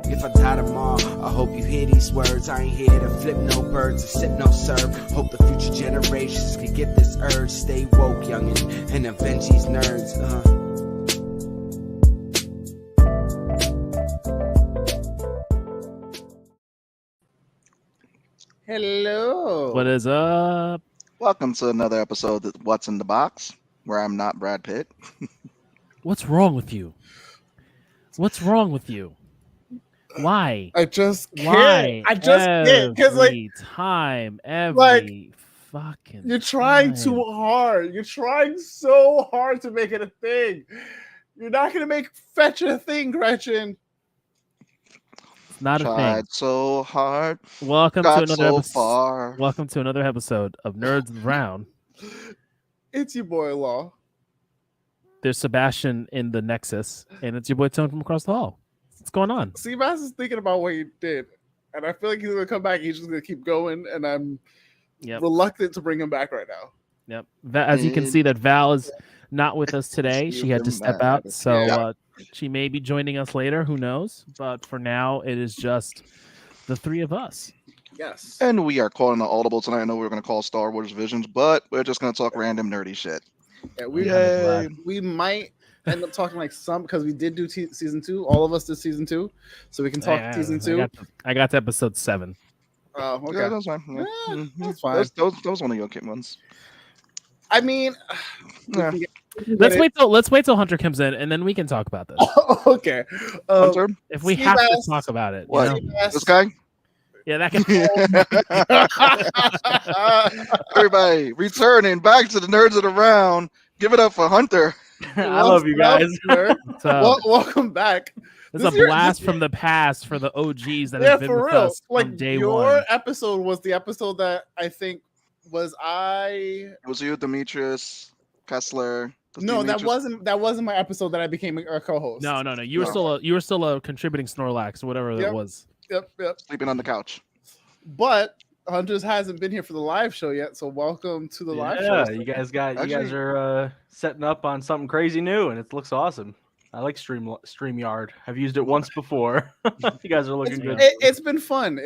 if I die tomorrow. I hope you hear these words. I ain't here to flip no birds or sip no serve. Hope the future generations can get this urge. Stay woke, youngin', and avenge these nerds. Hello. What is up? Welcome to another episode of What's in the Box, where I'm not Brad Pitt. What's wrong with you? What's wrong with you? Why? I just can't. Why? I just can't because every fucking you're trying time. too hard. You're trying so hard to make it a thing. You're not gonna make fetch a thing, Gretchen. It's not a Tried thing. so hard. Welcome got to another so episode. far. Welcome to another episode of Nerds of the Round. It's your boy Law. There's Sebastian in the Nexus, and it's your boy Tone from across the hall. What's going on? Seabass is thinking about what he did, and I feel like he's gonna come back. He's just gonna keep going, and I'm reluctant to bring him back right now. Yep. As you can see, that Val is not with us today. She had to step out, so she may be joining us later. Who knows? But for now, it is just the three of us. Yes. And we are calling an audible tonight. I know we were going to call Starwars Visions, but we're just going to talk random nerdy shit. Yeah, we might end up talking like some because we did do season 2. All of us did season 2, so we can talk season 2. I got to episode 7. Oh, okay. Yeah, that's fine. Yeah. That's fine. Those one of your ones. I mean, let's wait till Hunter comes in, and then we can talk about this. Okay. Hunter? If we have to talk about it, what? You know? This guy? Yeah, that can. Everybody, returning back to the Nerds of the Round. Give it up for Hunter. I love you guys. Welcome back. This is a blast from the past for the OGs that have been with us from day one. Your episode was the episode that I think was It was you, Demetrius, Kessler. No, that wasn't my episode that I became a co-host. No. You were still a contributing Snorlax or whatever that was. Yep. Sleeping on the couch. But Hunters hasn't been here for the live show yet, so welcome to the live show. Yeah, you guys are setting up on something crazy new, and it looks awesome. I like StreamYard. I've used it once before. You guys are looking good. It's been fun.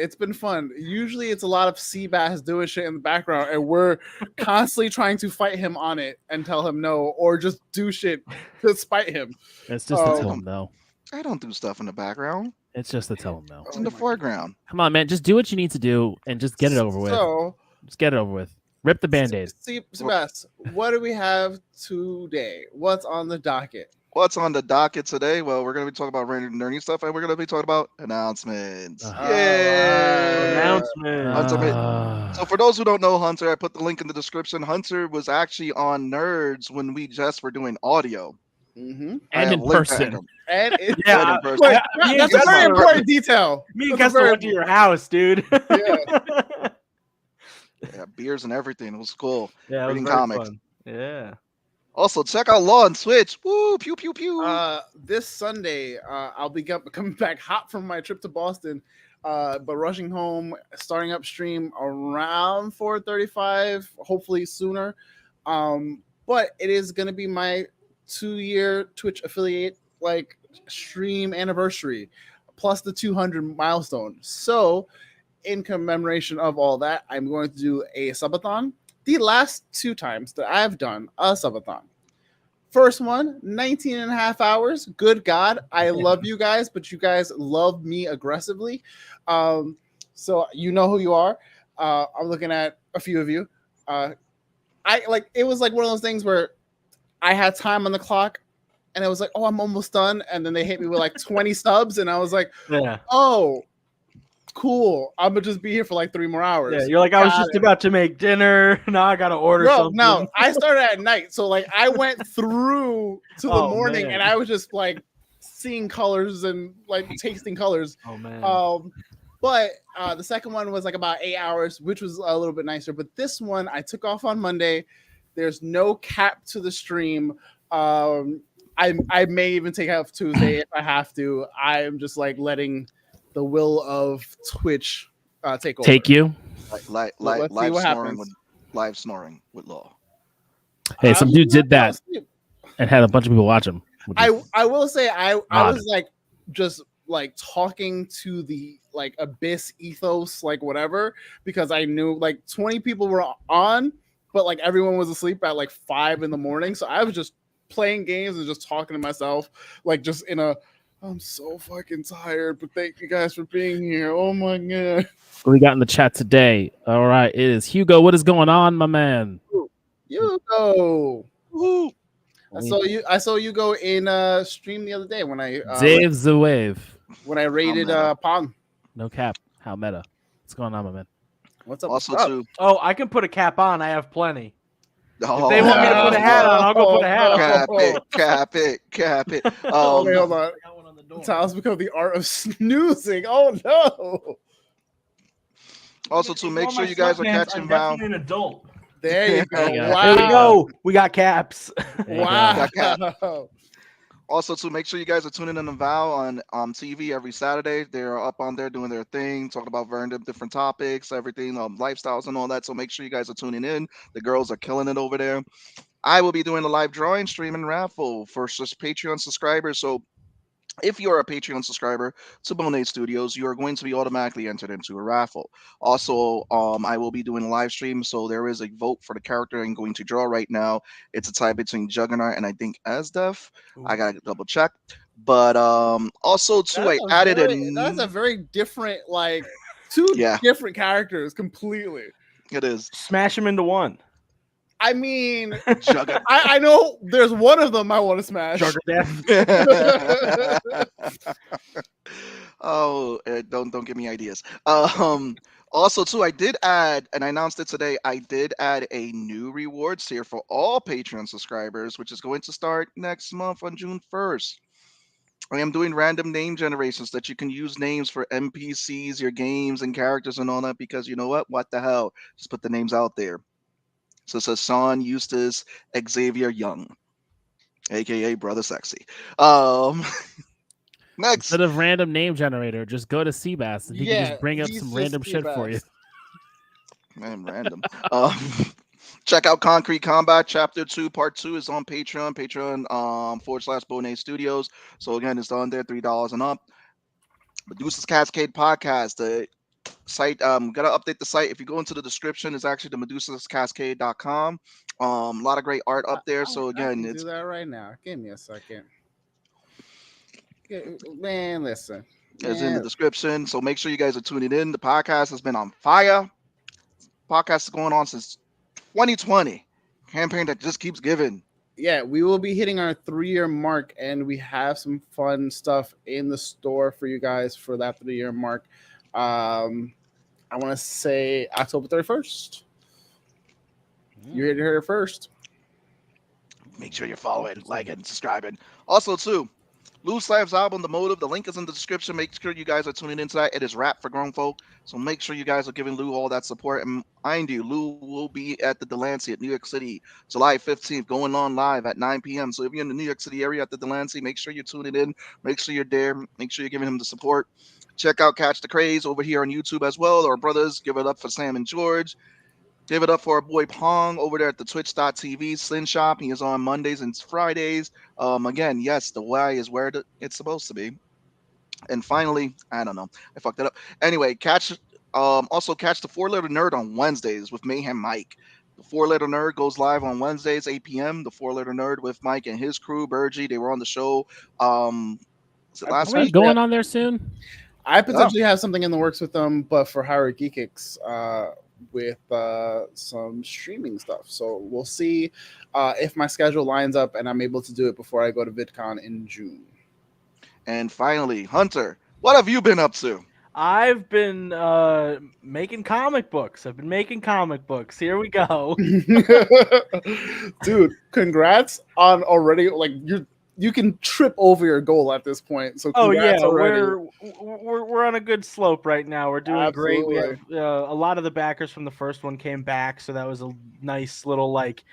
Usually it's a lot of Seabass doing shit in the background, and we're constantly trying to fight him on it and tell him no, or just do shit to spite him. It's just to tell him no. I don't do stuff in the background. It's just to tell him no. It's in the foreground. Come on, man. Just do what you need to do and just get it over with. Just get it over with. Rip the Band-Aid. Sebastian, what do we have today? What's on the docket? What's on the docket today? Well, we're going to be talking about random nerdy stuff, and we're going to be talking about announcements. Yay! Announcements. So for those who don't know Hunter, I put the link in the description. Hunter was actually on Nerds when we just were doing audio. Mm-hmm. And in person. And in person. That's a very important detail. Me and Kessler went to your house, dude. Yeah, beers and everything. It was cool. Yeah, reading comics. Fun. Yeah. Also, check out Law on Switch. Woo! Pew pew pew. This Sunday, I'll be coming back hot from my trip to Boston, but rushing home, starting up stream around 4:35, hopefully sooner. But it is going to be my 2-year Twitch affiliate stream anniversary, plus the 200 milestone. So, in commemoration of all that, I'm going to do a subathon. The last 2 times that I've done a subathon. First one, 19 and a half hours. Good God. I love you guys, but you guys love me aggressively. So you know who you are. I'm looking at a few of you. It was like one of those things where I had time on the clock and I was like, oh, I'm almost done. And then they hit me with 20 subs. And I was like, oh, cool. I'm gonna just be here for 3 more hours. Yeah, you're like, I was just about to make dinner. Now I gotta order something. No, I started at night. So I went through to the morning and I was just seeing colors and tasting colors. Oh man. But the second one was about 8 hours, which was a little bit nicer. But this one I took off on Monday. There's no cap to the stream. I may even take off Tuesday if I have to. I'm just letting the will of Twitch take over. Take you. Live snoring with Law. Hey, some dude did that and had a bunch of people watch him. I will say I was just like talking to the like abyss ethos, like whatever, because I knew like 20 people were on, but like everyone was asleep at like 5 a.m. So I was just playing games and just talking to myself, like just in a, I'm so fucking tired, but thank you guys for being here. Oh my god. What we got in the chat today? All right, it is Hugo. What is going on, my man? Hugo. Woo. I saw you go in stream the other day when I Dave's the wave. when I raided Pong. No cap. How meta? What's going on, my man? What's up? Also, what's up? too. Oh, I can put a cap on. I have plenty. Oh, If they want me to put a hat on, I'll go put a hat on. Cap it. Okay, hold on. Tiles become the art of snoozing. Oh no! Also, to make sure you guys are catching Val. an adult. There you go. There you go. Wow. There we go. We got caps. Wow. Also, to make sure you guys are tuning in to Val on TV every Saturday. They're up on there doing their thing, talking about random different topics, everything, lifestyles and all that. So make sure you guys are tuning in. The girls are killing it over there. I will be doing a live drawing stream and raffle for Patreon subscribers. So if you're a Patreon subscriber to Bonet Studios, you are going to be automatically entered into a raffle. Also, I will be doing a live stream, so there is a vote for the character I'm going to draw right now. It's a tie between Juggernaut and I think Asdef. I gotta double check. But also too, That's a very different, like two different characters completely. It is. Smash them into one. I mean, I know there's one of them I want to smash. Oh, don't give me ideas. Also too, I did add, and I announced it today, I did add a new rewards tier for all Patreon subscribers, which is going to start next month on June 1st. I am doing random name generations that you can use names for NPCs, your games, and characters and all that, because you know what the hell? Just put the names out there. So it says Sean Eustace Xavier Young, aka Brother Sexy. Next. Instead of random name generator, just go to Seabass and he can just bring up some random shit for you. Man, random. Check out Concrete Combat Chapter 2, Part 2 is on Patreon. Patreon /Bonet Studios. So again, it's on there, $3 and up. Medusa's Cascade Podcast. The site, gotta update the site. If you go into the description, it's actually the medusascascade.com. A lot of great art up there. So again, it's do that right now. Give me a second. Man, listen. It's in the description. So make sure you guys are tuning in. The podcast has been on fire. Podcast is going on since 2020. Campaign that just keeps giving. Yeah, we will be hitting our 3-year mark, and we have some fun stuff in the store for you guys for that 3-year mark. I want to say October 31st. You heard it here first. Make sure you're following, liking, subscribing. Also, too, Lou's Live's album, The Motive, the link is in the description. Make sure you guys are tuning into that. It is rap for grown folk. So make sure you guys are giving Lou all that support. And mind you, Lou will be at the Delancey at New York City, July 15th, going on live at 9 p.m. So if you're in the New York City area at the Delancey, make sure you're tuning in. Make sure you're there. Make sure you're giving him the support. Check out Catch the Craze over here on YouTube as well. Our brothers, give it up for Sam and George. Give it up for our boy Pong over there at the twitch.tv Slin Shop. He is on Mondays and Fridays. Again, yes, the Y is where it's supposed to be. And finally, I don't know, I fucked it up. Anyway, also catch the 4-Letter Nerd on Wednesdays with Mayhem Mike. The 4-Letter Nerd goes live on Wednesdays, 8 p.m. The 4-Letter Nerd with Mike and his crew, Bergie. They were on the show. Was it last week? Going on there soon? I potentially have something in the works with them, but for Hierarchy Kicks, with some streaming stuff. So we'll see if my schedule lines up and I'm able to do it before I go to VidCon in June. And finally, Hunter, what have you been up to? I've been making comic books. Here we go. Dude, congrats on already, like, you can trip over your goal at this point. So we're on a good slope right now. We're doing great. We have a lot of the backers from the first one came back, so that was a nice little like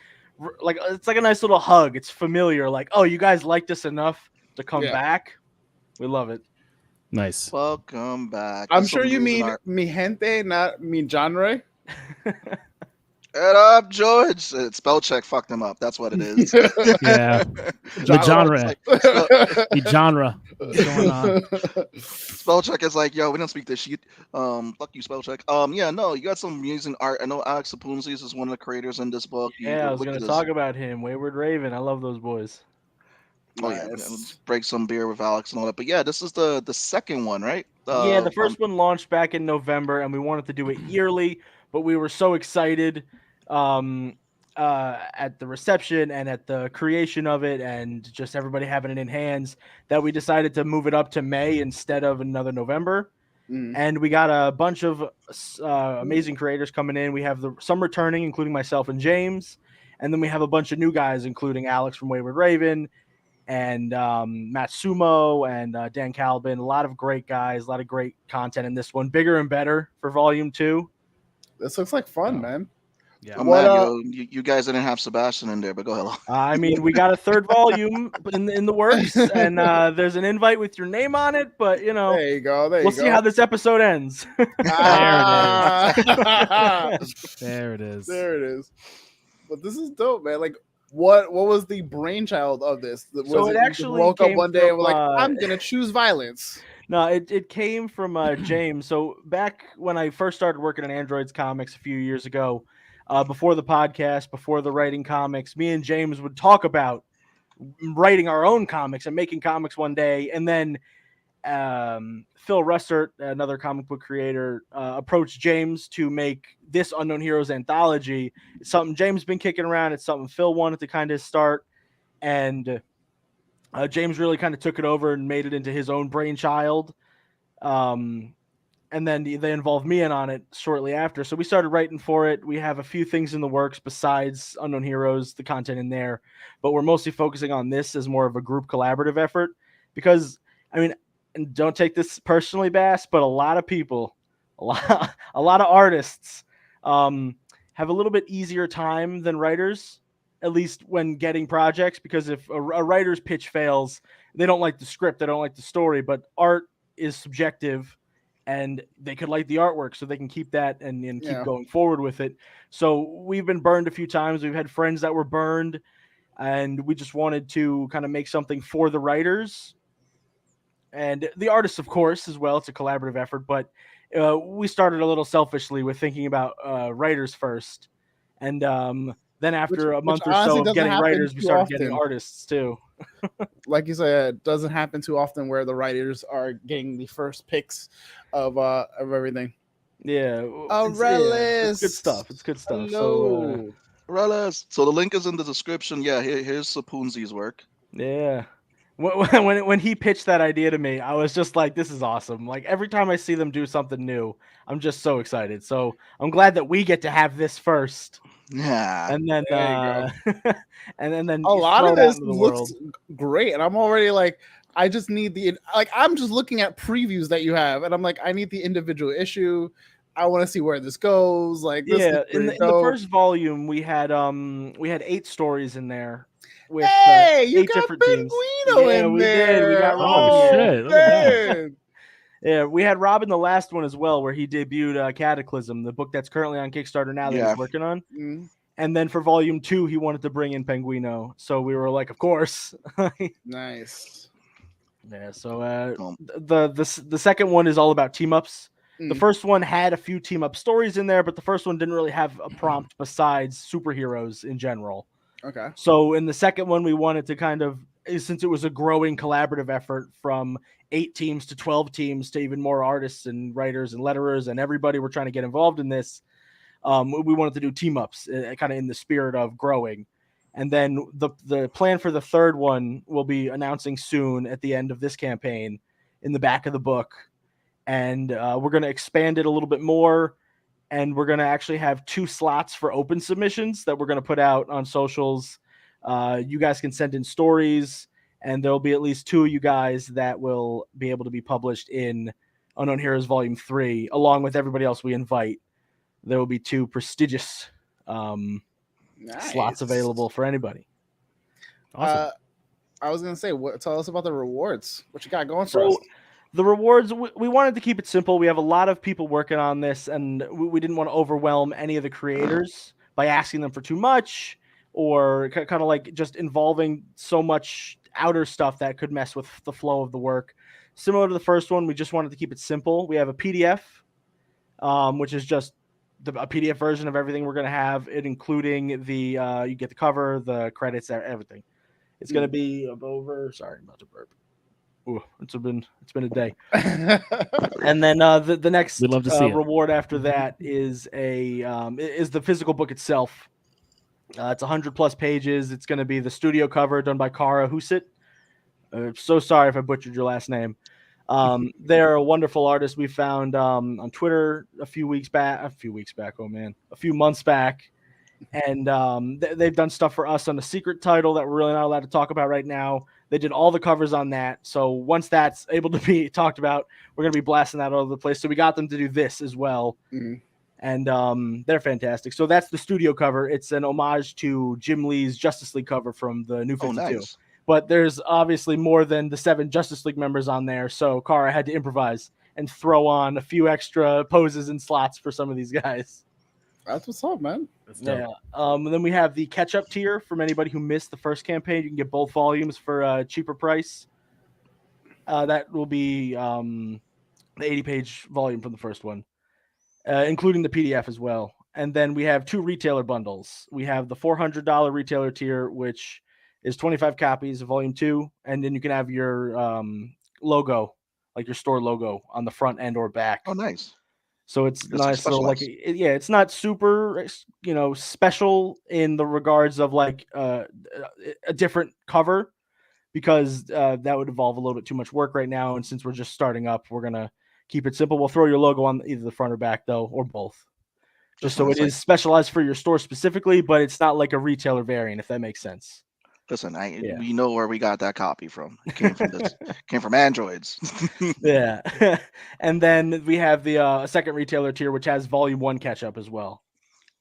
it's like a nice little hug. It's familiar. Like, oh, you guys liked us enough to come back. We love it. Nice. Welcome back. I'm sure you mean mi gente, not mi genre. Head up, George. Spell check fucked him up. That's what it is. Yeah. The genre. The genre. What's going on? Spell check is like, yo, we don't speak this shit. Fuck you, spell check. Yeah, no, you got some amazing art. I know Alex Sapunzis is one of the creators in this book. Yeah, I was gonna talk about him. Wayward Raven. I love those boys. Oh yeah, let's break some beer with Alex and all that. But yeah, this is the second one, right? Yeah, the first one launched back in November, and we wanted to do it yearly, but we were so excited at the reception and at the creation of it, and just everybody having it in hands, that we decided to move it up to May instead of another November. And we got a bunch of amazing creators coming in. We have some returning, including myself and James, and then we have a bunch of new guys, including Alex from Wayward Raven, and Matt Sumo and Dan Calvin. A lot of great guys, a lot of great content in this one. Bigger and better for Volume 2. This looks like fun, man. Yeah, mad, you guys didn't have Sebastian in there, but go ahead. I mean, we got a third volume in the works, and there's an invite with your name on it. But you know, there you go. We'll see how this episode ends. There it is. There it is. But this is dope, man. Like, what was the brainchild of this? So it actually woke up one day and from, was like, I'm gonna choose violence. No, it came from James. So back when I first started working on Androids Comics a few years ago, before the podcast, before the writing comics, me and James would talk about writing our own comics and making comics one day. And then Phil Russert, another comic book creator, approached James to make this Unknown Heroes anthology. It's something James been kicking around. It's something Phil wanted to kind of start. And James really kind of took it over and made it into his own brainchild. And then they involved me in on it shortly after. So we started writing for it. We have a few things in the works besides Unknown Heroes, the content in there, but we're mostly focusing on this as more of a group collaborative effort because, I mean, and don't take this personally, Bass, but a lot of people, a lot of artists have a little bit easier time than writers, at least when getting projects, because if a writer's pitch fails, they don't like the script, they don't like the story, but art is subjective. And they could like the artwork, so they can keep that and keep going forward with it. So we've been burned a few times. We've had friends that were burned, and we just wanted to kind of make something for the writers and the artists, of course, as well. It's a collaborative effort, but we started a little selfishly with thinking about writers first. And then after a month or so of getting writers, we started getting artists too. Like you said, it doesn't happen too often where the writers are getting the first picks of everything. Yeah. It's good stuff. It's good stuff. Hello. So the link is in the description. Yeah, here's Sapunzi's work. Yeah. When he pitched that idea to me, I was just like, this is awesome. Like every time I see them do something new, I'm just so excited. So I'm glad that we get to have this first. Yeah. And then and then a lot of this looks great. And I'm already like, I just need I'm just looking at previews that you have, and I'm like, I need the individual issue. I want to see where this goes. Like, this in the first volume, we had 8 stories in there. With, you 8 got different teams. in we there. Did. We got Robin. Shit. Yeah, we had Robin the last one as well, where he debuted Cataclysm, the book that's currently on Kickstarter now that he's working on. Mm-hmm. And then for volume 2, he wanted to bring in Penguino, so we were like, of course. Nice. Yeah. So the second one is all about team ups. The first one had a few team up stories in there, but the first one didn't really have a prompt besides superheroes in general. Okay. So in the second one, we wanted to kind of, since it was a growing collaborative effort from 8 teams to 12 teams to even more artists and writers and letterers and everybody were trying to get involved in this, we wanted to do team ups kind of in the spirit of growing. And then the plan for the third one will be announcing soon at the end of this campaign in the back of the book. And we're going to expand it a little bit more. And we're going to actually have 2 slots for open submissions that we're going to put out on socials. You guys can send in stories, and there'll be at least 2 of you guys that will be able to be published in Unknown Heroes Volume 3, along with everybody else we invite. There will be 2 prestigious slots available for anybody. Awesome. I was going to say, tell us about the rewards. What you got going for us? The rewards, we wanted to keep it simple. We have a lot of people working on this, and we didn't want to overwhelm any of the creators. by asking them for too much, or kind of like just involving so much outer stuff that could mess with the flow of the work. Similar to the first one, we just wanted to keep it simple. We have a PDF, which is just a PDF version of everything we're going to have, it including the you get the cover, the credits, everything. It's going to be over. Sorry, I'm about to burp. Ooh, it's been a day. And then the next We'd love to see reward after that is the physical book itself. It's 100+ pages. It's going to be the studio cover done by Kara Husit. So sorry if I butchered your last name. They're a wonderful artist we found on Twitter a few months back. And they've done stuff for us on the secret title that we're really not allowed to talk about right now. They did all the covers on that. So once that's able to be talked about, we're going to be blasting that all over the place. So we got them to do this as well. Mm-hmm. And they're fantastic. So that's the studio cover. It's an homage to Jim Lee's Justice League cover from the New 52. Oh, nice. But there's obviously more than the 7 Justice League members on there. So Kara had to improvise and throw on a few extra poses and slots for some of these guys. That's what's up, man. Yeah. And then we have the catch-up tier from anybody who missed the first campaign. You can get both volumes for a cheaper price. That will be the 80-page volume from the first one, including the PDF as well. And then we have 2 retailer bundles. We have the $400 retailer tier, which is 25 copies of volume 2, and then you can have your logo, like your store logo, on the front end or back. Oh, nice. So it's nice little, like, it's not super, special in the regards of like a different cover, because that would involve a little bit too much work right now. And since we're just starting up, we're gonna keep it simple. We'll throw your logo on either the front or back, though, or both, just so it is specialized for your store specifically, but it's not like a retailer variant, if that makes sense. Listen, we know where we got that copy from. It came from came from Androids. Yeah. And then we have the second retailer tier, which has volume 1 catch up as well.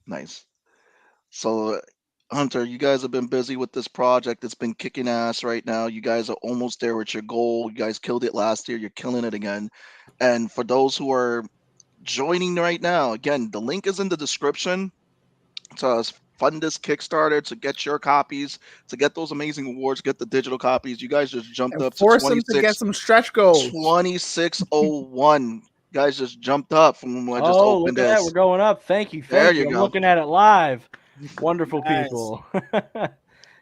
Nice. So Hunter, you guys have been busy with this project. It's been kicking ass right now. You guys are almost there with your goal. You guys killed it last year. You're killing it again. And for those who are joining right now, again, the link is in the description to fund this Kickstarter, to get your copies, to get those amazing awards, get the digital copies. You guys just jumped up to 26. Force them to get some stretch goals. 2601. Guys just jumped up from when I just opened this. That. We're going up. Thank you. There you go. I'm looking at it live. Wonderful people.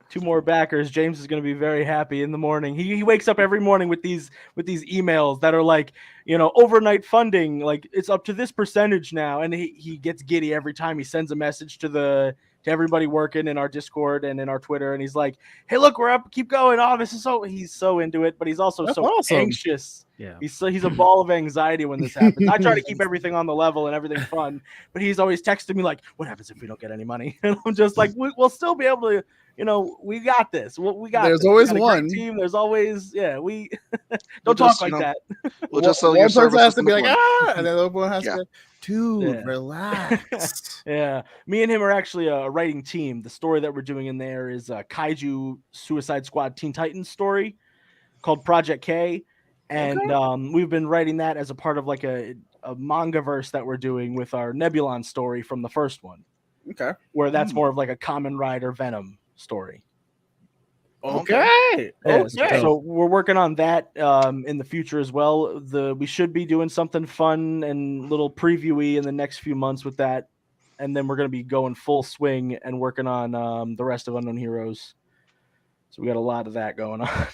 2 more backers. James is going to be very happy in the morning. He wakes up every morning with these emails that are like, overnight funding, like it's up to this percentage now, and he gets giddy every time he sends a message to everybody working in our Discord and in our Twitter, and he's like, "Hey, look, we're up. Keep going." Oh, this is so. He's so into it, but he's also awesome. Anxious. Yeah, he's a ball of anxiety when this happens. I try to keep everything on the level and everything fun, but he's always texting me like, "What happens if we don't get any money?" And I'm just like, "We'll still be able to." We got this. We got. There's this. always one team. There's always, we don't talk like that. We'll just sell one your person has services to be like, and the other one has to. Dude, relax. Yeah, me and him are actually a writing team. The story that we're doing in there is a Kaiju Suicide Squad Teen Titans story called Project K, and we've been writing that as a part of like a manga verse that we're doing with our Nebulon story from the first one. Okay, where that's more of like a Kamen Rider Venom story. Okay. So we're working on that in the future as well. We should be doing something fun and little previewy in the next few months with that, and then we're going to be going full swing and working on the rest of Unknown Heroes. So we got a lot of that going on.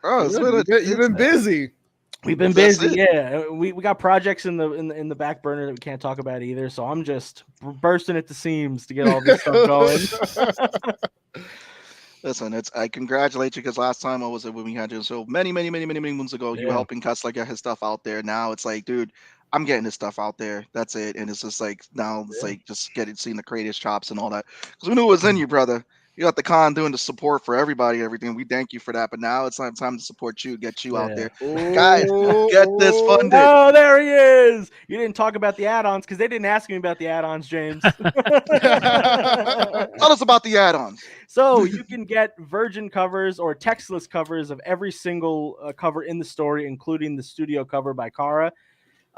Oh, you've been busy. We've been busy. Yeah, we got projects in the back burner that we can't talk about either. So I'm just bursting at the seams to get all this stuff going. Listen, I congratulate you, because last time I was when we had you so many moons ago, you were helping Kessler get his stuff out there. Now it's like, dude, I'm getting this stuff out there. That's it. And it's just like now it's like just seeing the creative chops and all that. Because we knew it was in you, brother. You got the con doing the support for everybody, everything. We thank you for that. But now it's time to support you, get you out there. Guys, get this funded. Oh, there he is. You didn't talk about the add-ons because they didn't ask me about the add-ons, James. Tell us about the add-ons. So you can get virgin covers or textless covers of every single cover in the story, including the studio cover by Kara.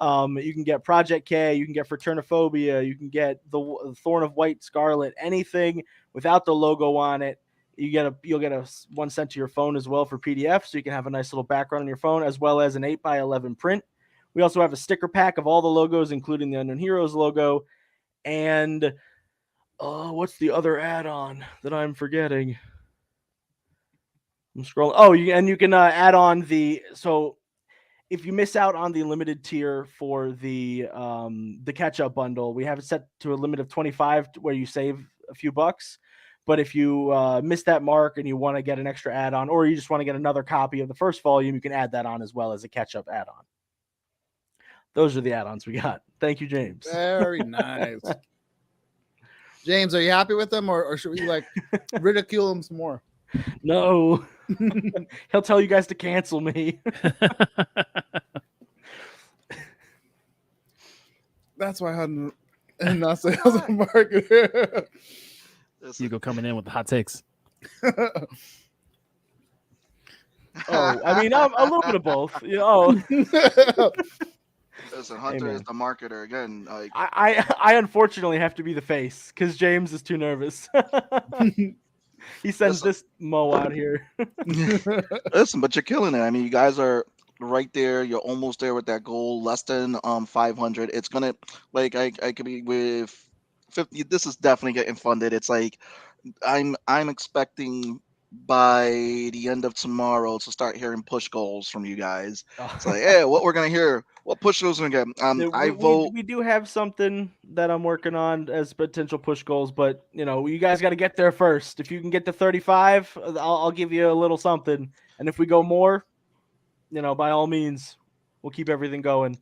You can get Project K, you can get Fraternophobia, you can get the Thorn of White Scarlet, anything without the logo on it. You'll get a one sent to your phone as well for PDF, so you can have a nice little background on your phone, as well as an 8x11 print. We also have a sticker pack of all the logos, including the Unknown Heroes logo. And what's the other add-on that I'm forgetting? I'm scrolling. Oh, you can add on so if you miss out on the limited tier for the catch-up bundle, we have it set to a limit of 25 where you save a few bucks. But if you miss that mark and you want to get an extra add-on, or you just want to get another copy of the first volume, you can add that on as well as a catch-up add-on. Those are the add-ons we got. Thank you, James. Very nice. James, are you happy with them, or should we ridicule them some more? No. He'll tell you guys to cancel me. That's why I'm not sales and marketing. Hugo coming in with the hot takes. I mean, a little bit of both. Listen, Hunter is the marketer again. I unfortunately have to be the face because James is too nervous. He sends this Mo out here. Listen, but you're killing it. I mean, you guys are right there. You're almost there with that goal. Less than 500. It's gonna I could be with 50. This is definitely getting funded. It's I'm expecting by the end of tomorrow to start hearing push goals from you guys. It's hey, what we're gonna hear, what push goals we're gonna get. We do have something that I'm working on as potential push goals, but you guys got to get there first. If you can get to 35, I'll give you a little something, and if we go more, by all means, we'll keep everything going.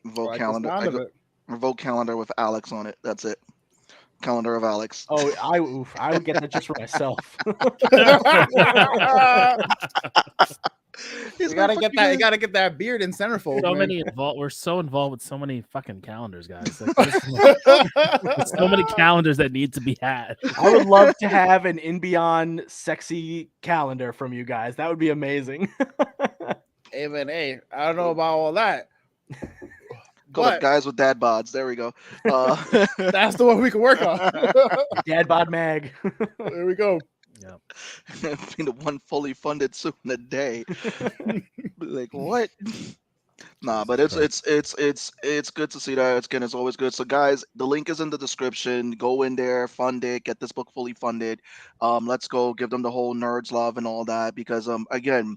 Vote calendar. Vote calendar with Alex on it. That's it. Calendar of Alex. Oh, I would get that just for myself. You gotta get that beard in centerfold. So many involved. We're so involved with so many fucking calendars, guys. There's so many calendars that need to be had. I would love to have an Inbeon sexy calendar from you guys. That would be amazing. Hey, I don't know about all that. But guys with dad bods. There we go. That's the one we can work on. Dad bod mag. There we go. Yeah. Being the one fully funded soon a day. What? Nah, but it's good to see that. It's always good. So guys, the link is in the description. Go in there, fund it, get this book fully funded. Let's go give them the whole nerds love and all that, because again,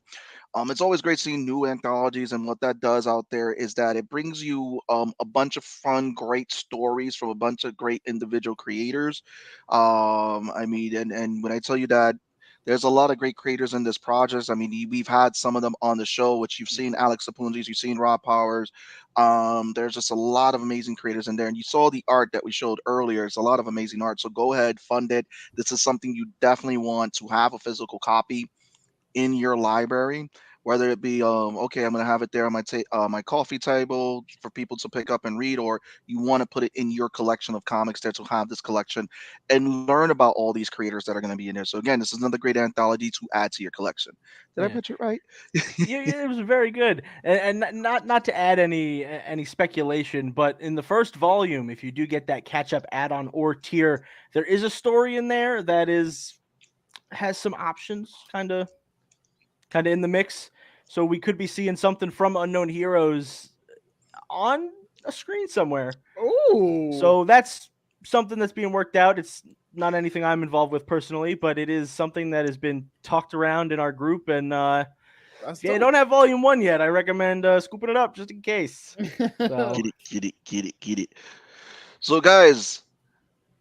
it's always great seeing new anthologies, and what that does out there is that it brings you a bunch of fun, great stories from a bunch of great individual creators. I mean, and when I tell you that there's a lot of great creators in this project, I mean, we've had some of them on the show, which you've seen Alex Sapunjis, you've seen Rob Powers. There's just a lot of amazing creators in there, and you saw the art that we showed earlier. It's a lot of amazing art. So go ahead, fund it. This is something you definitely want to have a physical copy in your library, whether it be okay, I'm gonna have it there on my coffee table for people to pick up and read, or you want to put it in your collection of comics there to have this collection and learn about all these creators that are going to be in there. So again, this is another great anthology to add to your collection. Did I put it right? Yeah, it was very good. And not to add any speculation, but in the first volume, if you do get that catch-up add-on or tier, there is a story in there that has some options kind of in the mix. So we could be seeing something from Unknown Heroes on a screen somewhere. Ooh. So that's something that's being worked out. It's not anything I'm involved with personally, but it is something that has been talked around in our group. And if you don't have volume 1 yet, I recommend scooping it up just in case. So. Get it. So guys,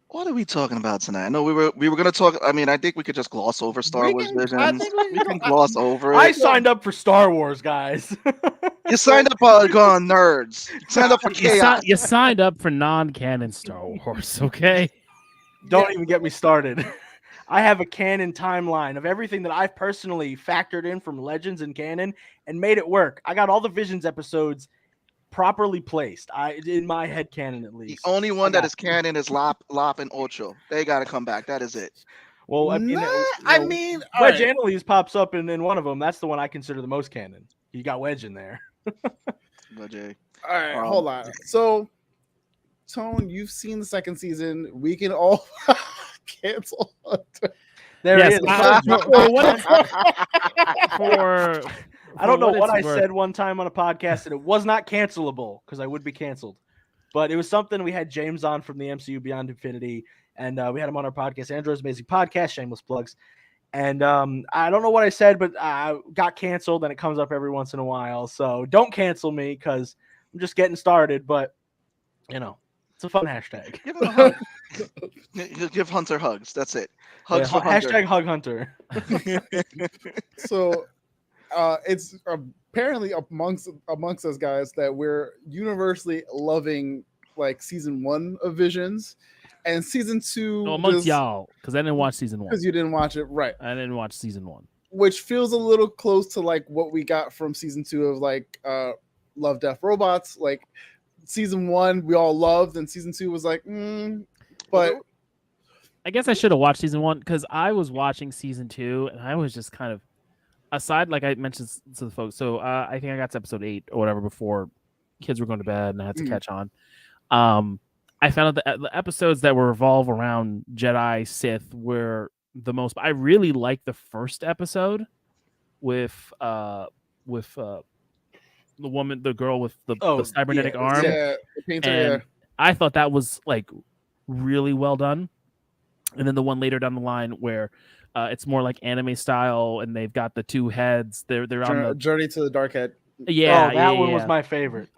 what are we talking about tonight? I know we were going to talk. I mean, I think we could just gloss over Star Wars Visions. I think we can gloss over it. I signed up for Star Wars, guys. You signed up on Nerds. You signed up for Chaos. You signed up for non-canon Star Wars, okay? Don't even get me started. I have a canon timeline of everything that I've personally factored in from Legends and canon and made it work. I got all the Visions episodes properly placed. In my head canon, at least. The only one that is canon is Lop and Ocho. They got to come back. That is it. Well, I mean, Wedge Annalise pops up in one of them. That's the one I consider the most canon. You got Wedge in there. Good, Jay. All right, hold on. So, Tone, you've seen the second season. We can all cancel Hunter. There it is. I don't know what I said one time on a podcast, and it was not cancelable because I would be canceled. But it was something. We had James on from the MCU Beyond Infinity, and we had him on our podcast, Andrew's Amazing Podcast, shameless plugs. And I don't know what I said, but I got canceled, and it comes up every once in a while. So don't cancel me because I'm just getting started. But, you know, it's a fun hashtag. Give him a hug. Give Hunter hugs. That's it. Hugs for Hunter. Hashtag hug Hunter. So it's apparently amongst us guys that we're universally loving like season 1 of Visions. And season 2 amongst y'all, because I didn't watch season 1. Because you didn't watch it, right? I didn't watch season 1, which feels a little close to like what we got from season 2 of like Love, Death, Robots. Like season 1 we all loved, and season 2 was like, but I guess I should have watched season 1 because I was watching season 2, and I was just kind of aside, like I mentioned to the folks. So I think I got to episode 8 or whatever before kids were going to bed, and I had to catch on. I found out the episodes that were revolve around Jedi Sith were the most. I really liked the first episode with the woman, the girl with the cybernetic arm. Yeah, the painter, and I thought that was like really well done. And then the one later down the line where it's more like anime style, and they've got the 2 heads. They're on the Journey to the Dark Head. Yeah, that one was my favorite.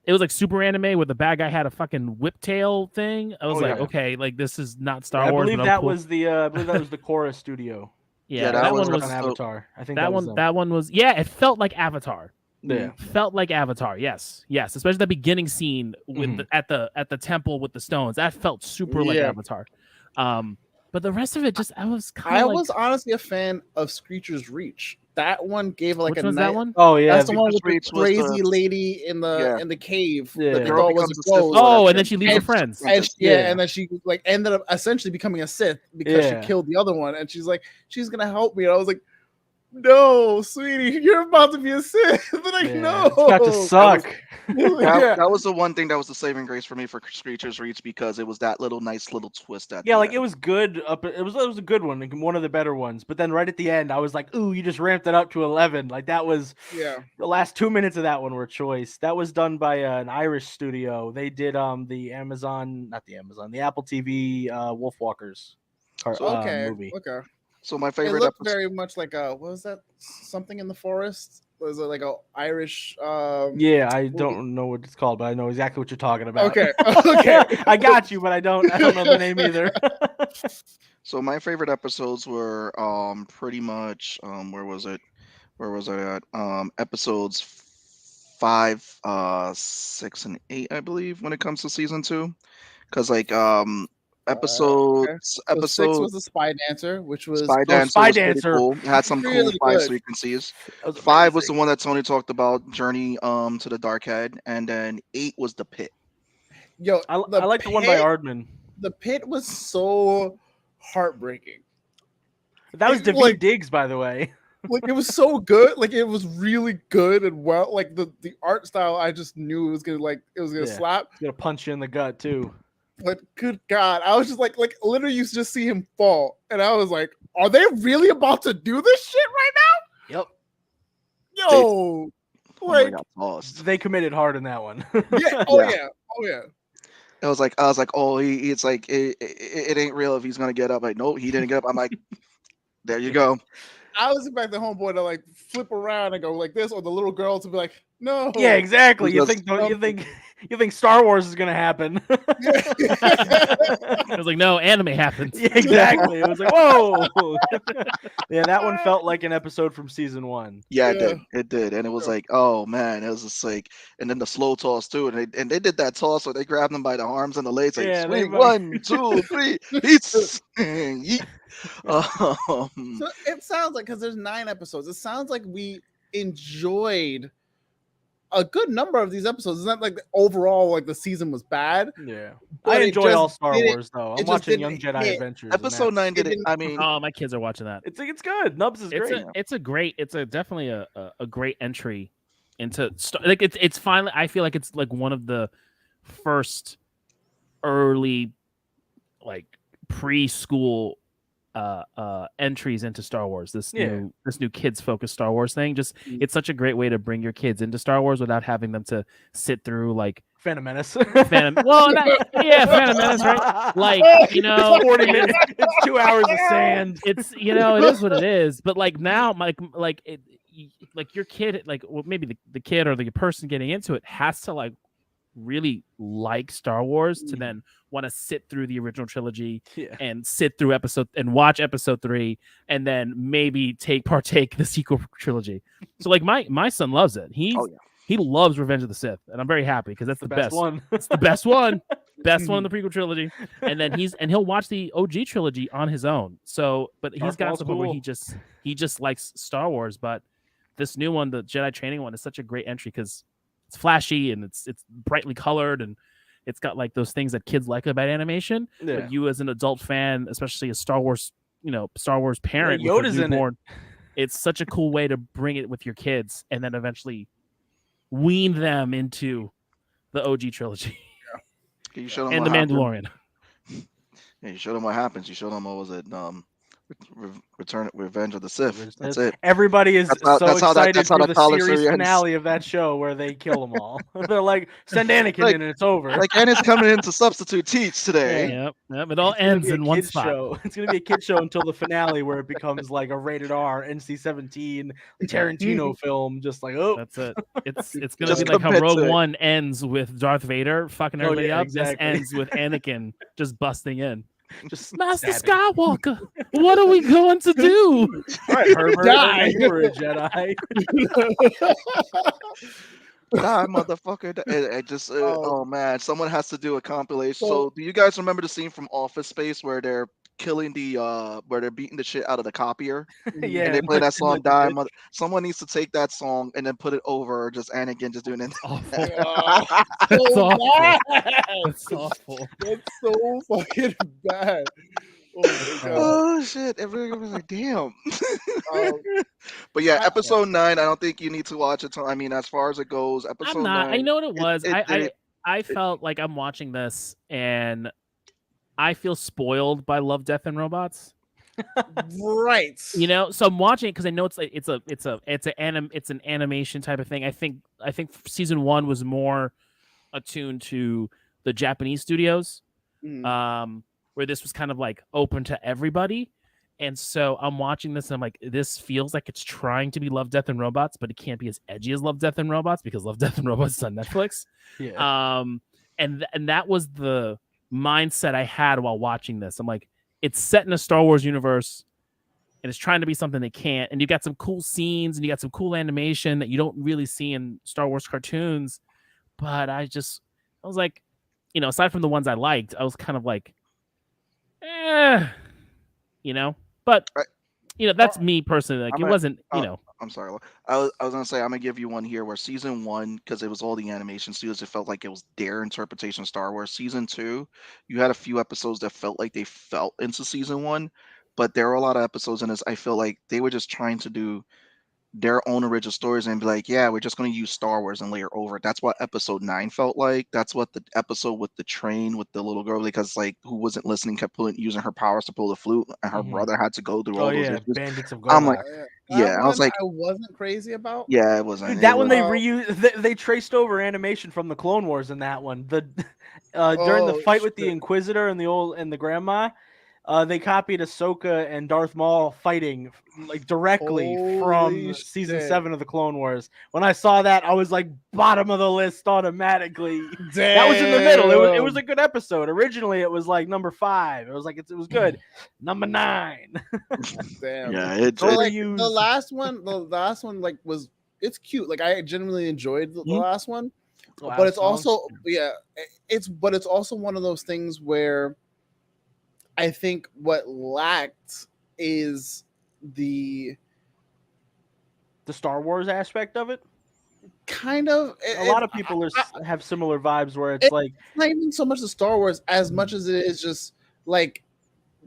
It was like super anime where the bad guy had a fucking whip tail thing. I was okay, like this is not Star Wars. I believe that was the Chorus studio. Yeah, that one was on Avatar. I think that one was. Yeah, it felt like Avatar. Yeah, felt like Avatar. Yes, especially the beginning scene with at the temple with the stones. That felt super like Avatar. But the rest of it just I was honestly a fan of Screecher's Reach. That one gave like Which one's that one? Oh yeah, that's the one with the crazy lady in the cave. Yeah, that they thought was a ghost. And then she leaves her friends. And then she like ended up essentially becoming a Sith because she killed the other one. And she's like, she's gonna help me. And I was like, no, sweetie, you're about to be a Sith. Like, no, it's about to suck. That was the one thing that was the saving grace for me for Screecher's Reach, because it was that nice little twist at the end. It was good. It was a good one, like one of the better ones. But then right at the end, I was like, ooh, you just ramped it up to 11. Like that was the last 2 minutes of that one were choice. That was done by an Irish studio. They did the Apple TV Wolfwalkers movie. Okay. So my favorite it looked episode, very much like what was that? Something in the Forest? Was it like a Irish? I don't know what it's called, but I know exactly what you're talking about. Okay. I got you, but I don't know the name either. So my favorite episodes were pretty much where was I at? Episodes 5, 6, and 8, I believe, when it comes to season 2, because like episode 6 was the Spy Dancer, which was Spy Dancer. Cool. It had some cool 5 frequencies. 5 was the one that Tony talked about, Journey to the Dark Head, and then 8 was the Pit. Yo, I like the one by Aardman. The Pit was so heartbreaking. That was David Diggs, by the way. Like it was so good. Like it was really good and well. Like the art style, I just knew it was gonna slap. It's gonna punch you in the gut too. But good God, I was just like literally you just see him fall, and I was like, are they really about to do this shit right now? Yep. Yo, they committed hard in that one. Yeah. Oh yeah. I was like, it's like it ain't real if he's gonna get up. Like, nope, he didn't get up. I'm like, there you go. I was expecting the homeboy to like flip around and go like this, or the little girl to be like, no. Yeah, exactly. You think Star Wars is gonna happen? I was like, no, anime happens. Yeah, exactly. It was like, whoa. Yeah, that one felt like an episode from season 1. Yeah, it did, and it was like, oh man, it was just like, and then the slow toss too, and they did that toss, so they grabbed them by the arms and the legs, like swing 1, 2, 3, eats. So it sounds like, because there's 9 episodes, it sounds like we enjoyed a good number of these episodes. It's not like overall like the season was bad. Yeah, I enjoy all Star Wars though. I'm watching Young Jedi Adventures. Episode 9 did it. I mean, my kids are watching that. It's good. Nubs is great. It's definitely a great entry like it's finally. I feel like it's like one of the first early like preschool entries into Star Wars. This new kids focused Star Wars thing. Just it's such a great way to bring your kids into Star Wars without having them to sit through like Phantom Menace. Phantom Menace, right? Like, 40 minutes. It's 2 hours of sand. It's it is what it is. But like now, like your kid, like maybe the kid or the person getting into it has to like really like Star Wars to then want to sit through the original trilogy and sit through watch episode 3 and then maybe partake the sequel trilogy. So like my son loves it. He loves Revenge of the Sith, and I'm very happy because that's the best one. It's the best one. Best one in the prequel trilogy. And then he'll watch the OG trilogy on his own. So but he's got to the point where he just likes Star Wars, but this new one, the Jedi Training one, is such a great entry because it's flashy and it's brightly colored and it's got like those things that kids like about animation. Yeah. But you as an adult fan, especially a Star Wars parent, Yoda's in it. It's such a cool way to bring it with your kids and then eventually wean them into the OG trilogy. You show them and the Mandalorian. Yeah, you show them what happens. You show them what was it? Revenge of the Sith. That's it. Everybody is excited for the series ends. finale of that show where they kill them all. They're like, send Anakin in and it's over. Like Anakin's coming in to substitute teach today. Yep. It all ends in one spot. Show. It's gonna be a kid show until the finale where it becomes like a rated R NC-17 Tarantino film. Just like that's it. It's gonna be like how Rogue One ends with Darth Vader fucking everybody up. Exactly. This ends with Anakin just busting in. Just Master Skywalker, what are we going to do? All right, Herbert, you were a Jedi. God, motherfucker! Oh man, someone has to do a compilation. So, do you guys remember the scene from Office Space where they're killing where they're beating the shit out of the copier? Yeah, and they play that song "Die Mother." Someone needs to take that song and then put it over just Anakin just doing it. That's awful. That's awful. That's so fucking bad. Oh shit! Everyone was like, "Damn." But yeah, episode 9. I don't think you need to watch it. I mean, as far as it goes, episode 9. I know what it was. I felt like I'm watching this and I feel spoiled by Love, Death, and Robots. Right. So I'm watching it because I know it's an animation type of thing. I think season 1 was more attuned to the Japanese studios, where this was kind of like open to everybody. And so I'm watching this and I'm like, this feels like it's trying to be Love, Death, and Robots, but it can't be as edgy as Love, Death, and Robots because Love, Death, and Robots is on Netflix. Yeah. And that was the mindset I had while watching this. I'm like, it's set in a Star Wars universe and it's trying to be something they can't. And you got some cool scenes and you got some cool animation that you don't really see in Star Wars cartoons. But I was like, aside from the ones I liked, I was kind of like, but that's me personally. Like, it wasn't, I'm sorry. I was gonna say I'm gonna give you one here where season 1, because it was all the animation studios, it felt like it was their interpretation of Star Wars. Season 2, you had a few episodes that felt like they felt into season 1, but there were a lot of episodes in this I feel like they were just trying to do their own original stories and be like, yeah, we're just going to use Star Wars and layer over it. That's what episode 9 felt like. That's what the episode with the train with the little girl, because like who wasn't listening kept using her powers to pull the flute, and her brother had to go through all those issues. Bandits of I'm like, I was like, I wasn't crazy about. Yeah, it wasn't. That one they reused. They traced over animation from the Clone Wars in that one. During the fight with the Inquisitor and the grandma. They copied Ahsoka and Darth Maul fighting like directly from season 7 of the Clone Wars. When I saw that, I was like bottom of the list automatically. Damn. That was in the middle. It was a good episode. Originally, it was like number 5. It was like it was good. Number 9. Damn. Yeah, the last one like it's cute. Like I genuinely enjoyed the last one, but it's also it's also one of those things where I think what lacked is the Star Wars aspect of it. Kind of. A lot of people have similar vibes where it's like not even so much the Star Wars as much as it is just like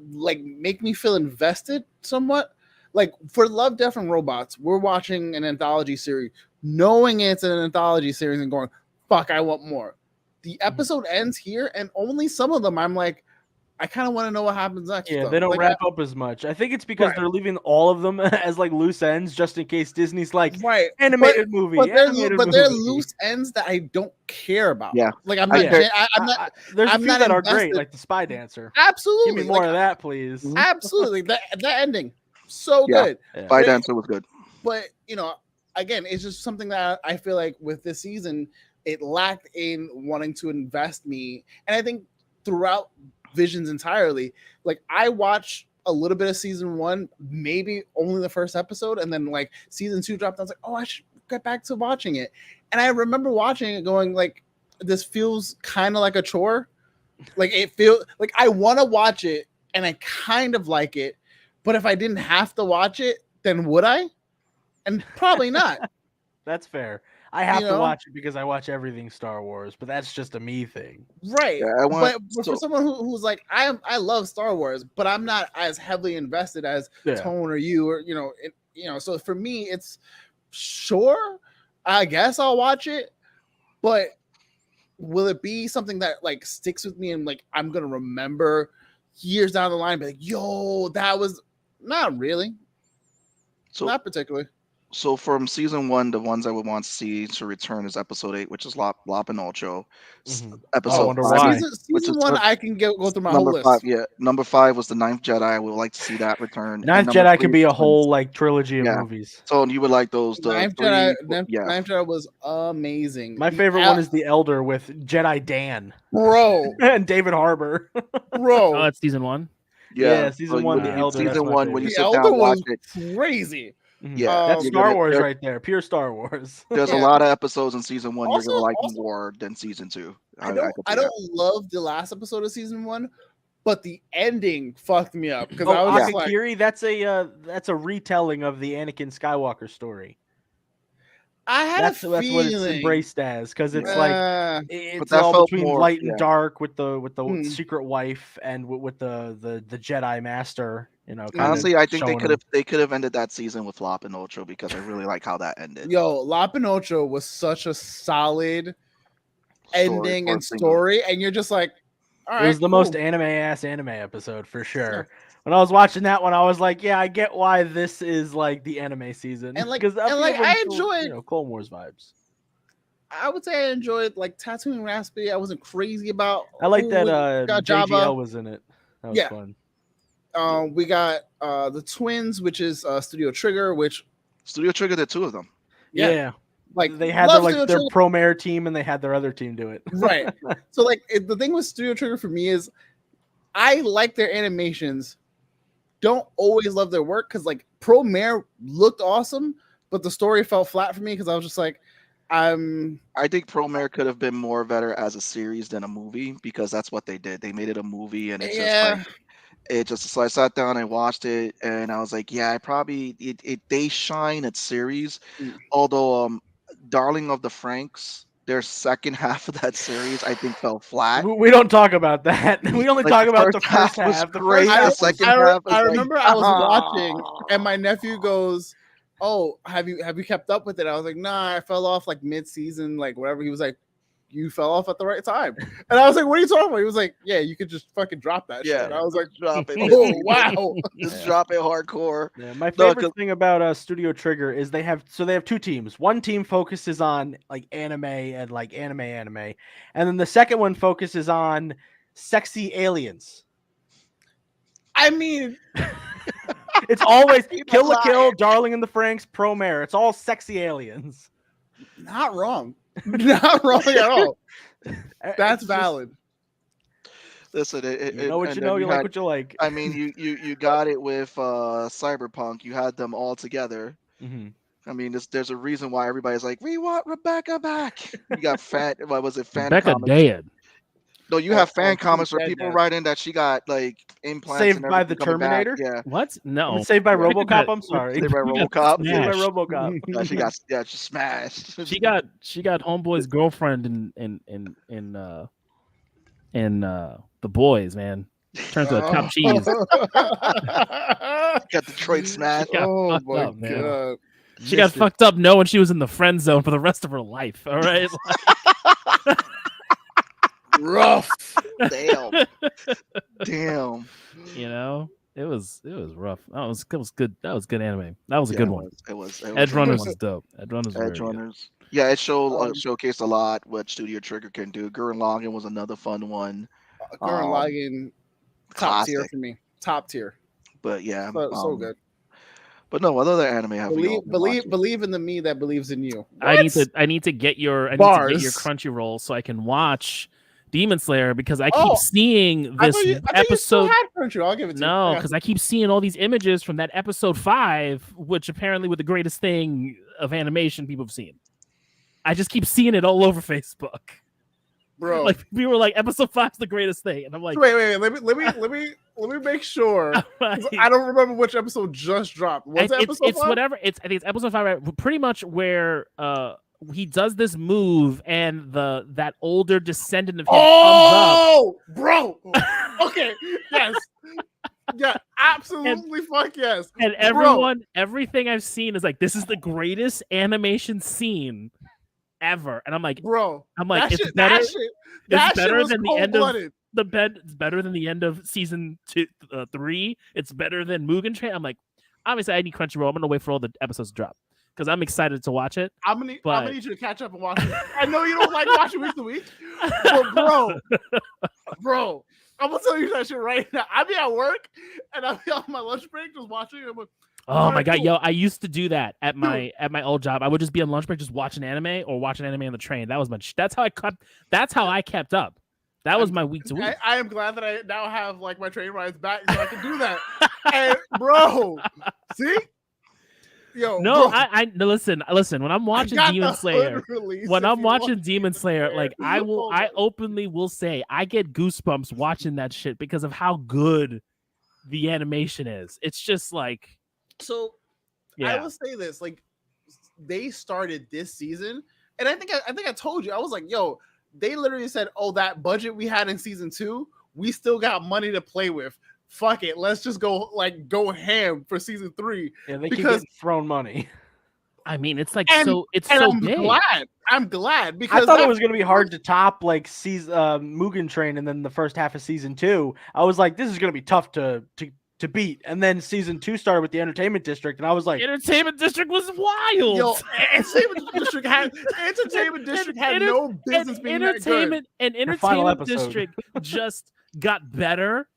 make me feel invested somewhat. like for Love, Death, and Robots, we're watching an anthology series, knowing it's an anthology series and going, fuck, I want more. The episode ends here, and only some of them I'm like, I kind of want to know what happens next. Yeah, they don't like, wrap up as much. I think it's because they're leaving all of them as like loose ends, just in case Disney's like animated movie. But they're loose ends that I don't care about. Yeah, like I'm not. There's I'm a few not that are invested. great, like the Spy Dancer. Absolutely, give me more of that, please. Absolutely, that ending, so good. Spy Dancer was good. But again, it's just something that I feel like with this season, it lacked in wanting to invest me, and I think throughout Visions entirely, like I watched a little bit of season 1, maybe only the first episode, and then like season 2 dropped. I was like, oh, I should get back to watching it. And I remember watching it going like, this feels kind of like a chore. Like it feels like I want to watch it and I kind of like it, but if I didn't have to watch it, then would I? And probably not. That's fair. I have to watch it because I watch everything Star Wars, but that's just a me thing. Right. But for someone who's like, I love Star Wars, but I'm not as heavily invested as Tone or you, or so for me, it's sure, I guess I'll watch it, but will it be something that like sticks with me and like I'm gonna remember years down the line, be like, yo, that was not really. So not particularly. So from season 1, the ones I would want to see to return is episode 8, which is Lop and Ocho. Episode 5, season 1, I can go through my number whole 5, list. Yeah, number 5 was the Ninth Jedi. I would like to see that return. Ninth Jedi could be a whole like trilogy of movies. So you would like those? Ninth Jedi was amazing. My favorite one is The Elder with Jedi Dan, bro, and David Harbour, bro. Oh, that's season 1. Yeah, season 1. The Elder. Season 1 when you sit down and watch it. Crazy. Yeah, that's Star Wars right there. Pure Star Wars. There's a lot of episodes in season 1 you're gonna like more than season 2. I don't love the last episode of season 1, but the ending fucked me up because I was Akakiri, that's a retelling of the Anakin Skywalker story. I had that's what it's embraced as, because it's like it's all between light and dark with the secret wife and with the Jedi Master. Honestly, I think they could have ended that season with Lop and Ocho because I really like how that ended. Yo, Lop and Ocho was such a solid ending and story, and you're just like, all right. It was the most anime episode for sure. When I was watching that one, I was like, yeah, I get why this is like the anime season. And I enjoyed Clone Wars vibes. I would say I enjoyed like Tatooine Raspy. I wasn't crazy about. I like that JGL was in it. That was fun. We got the twins, which is Studio Trigger, which Studio Trigger did 2 of them. Yeah. Like they had their Promare team and they had their other team do it. Right. So like the thing with Studio Trigger for me is I like their animations. Don't always love their work because like Promare looked awesome, but the story felt flat for me because I was just like, I think Promare could have been more better as a series than a movie because that's what they did. They made it a movie and so I sat down and watched it and I was like, yeah, they shine at series. Although Darling of the Franxx, their second half of that series, I think fell flat. We don't talk about that. We only talk about the first half. The second half. I remember I was watching, and my nephew goes, "Oh, have you kept up with it?" I was like, "Nah, I fell off like mid-season, like whatever." He was like, "You fell off at the right time," and I was like, "What are you talking about?" He was like, "Yeah, you could just fucking drop that shit." And I was like, "Drop it! Oh wow, just drop it hardcore." Yeah, my favorite thing about Studio Trigger is they have 2 teams. One team focuses on like anime and like anime, and then the second one focuses on sexy aliens. I mean, it's always Kill la Kill, Darling in the Franxx, Promare. It's all sexy aliens. Not wrong. Not wrong at all. That's valid. Listen, you know what you know. You like what you like. I mean, you got it with Cyberpunk. You had them all together. Mm-hmm. I mean, there's a reason why everybody's like, we want Rebecca back. You got fan Rebecca comics. dead. No, you have fan comics where people write in that she got like implants. Saved by the Terminator. Back. Yeah. What? No. Saved by RoboCop. I'm sorry. Saved by RoboCop. Saved by RoboCop. She smashed. She got Homeboy's girlfriend in The Boys, man. Turned to a chopped cheese. Got Detroit smashed. Oh fucked my up, man. god. She got fucked up knowing she was in the friend zone for the rest of her life. All right. Rough. Damn. Damn. You know, it was rough. That was good. That was good anime. That was a good one. It was Edge Runners is dope. Edge Runners. Edge Runners. Yeah, it showcased a lot what Studio Trigger can do. Gurren Lagann was another fun one. Gurren Lagann, top tier for me. Top tier. But yeah, so good. But no, what other anime have we believe in the me that believes in you. What? I need to get your Crunchyroll so I can watch Demon Slayer because I keep seeing this episode. I'll give it to you. No, because I keep seeing all these images from that episode 5, which apparently were the greatest thing of animation people have seen. I just keep seeing it all over Facebook. Bro, like people were like, episode 5 is the greatest thing, and I'm like, wait, let me make sure. Like, I don't remember which episode just dropped. Was it episode 5? Whatever. I think it's episode 5, right? Pretty much where he does this move, and that older descendant of him comes up. Bro. Okay, yes. Yeah, absolutely. Fuck yes. And everything I've seen is like, this is the greatest animation scene ever, and I'm like, it's better. It's better than the end of It's better than the end of season 3. It's better than Mugen Train. I'm like, obviously, I need Crunchyroll. I'm gonna wait for all the episodes to drop because I'm excited to watch it. I'm gonna need you to catch up and watch it. I know you don't like watching week to week, but bro, I'm gonna tell you that shit right now. I be at work and I be on my lunch break just watching it. Oh my god, yo! I used to do that at my old job. I would just be on lunch break, just watching anime or watching anime on the train. That was that's how I kept up. That was my week to week. I am glad that I now have like my train rides back so I can do that. And bro, see, yo, no, I listen. When I'm watching Demon Slayer, like I openly will say I get goosebumps watching that shit because of how good the animation is. It's just like. So, I will say this: like, they started this season, and I think I told you, I was like, "Yo," they literally said, "Oh, that budget we had in season 2, we still got money to play with. Fuck it, let's just go ham for season 3." Yeah, they keep getting thrown money. I mean, it's like it's so big. I'm glad because I thought it was gonna be hard to top like Mugen Train, and then the first half of season 2. I was like, this is gonna be tough to beat, and then season 2 started with the Entertainment District, and I was like, Entertainment District was wild. Yo, Entertainment District had no business being that good. And Entertainment District just got better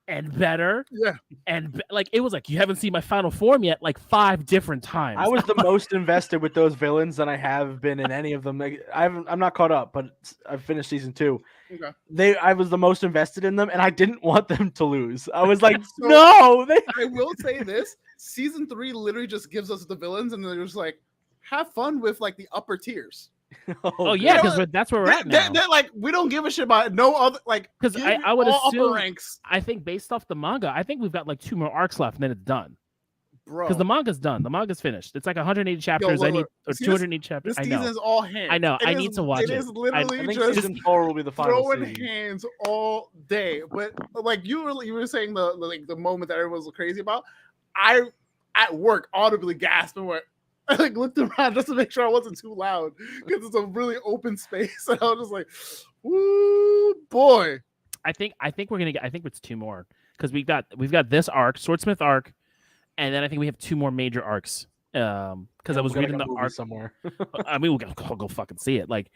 and better. Yeah, and like it was like, you haven't seen my final form yet, like 5 different times. I was the most invested with those villains than I have been in any of them. I'm not caught up, but I've finished season 2. Okay. I was the most invested in them, and I didn't want them to lose. I was like, no. I will say this: season 3 literally just gives us the villains, and they're just like, have fun with like the upper tiers. Oh yeah, because that's where we're at now. They're like, we don't give a shit about no other like. Because I would assume upper ranks. I think based off the manga, I think we've got like 2 more arcs left, and then it's done. Bro, because the manga's done. The manga's finished. It's like 180 chapters. I need 280 chapters. This season's all hands. I know. I need to watch it. It is literally just season 4 will be the final throwing season. hands all day. But like you were saying the moment that everyone was crazy about. I at work audibly gasped and went. I like looked around just to make sure I wasn't too loud because it's a really open space. And I was just like, "Ooh, boy!" I think we're gonna get. I think it's 2 more because we've got this arc, Swordsmith arc. And then I think we have 2 more major arcs. Because I was reading the arc somewhere. I mean, we'll go fucking see it. Like,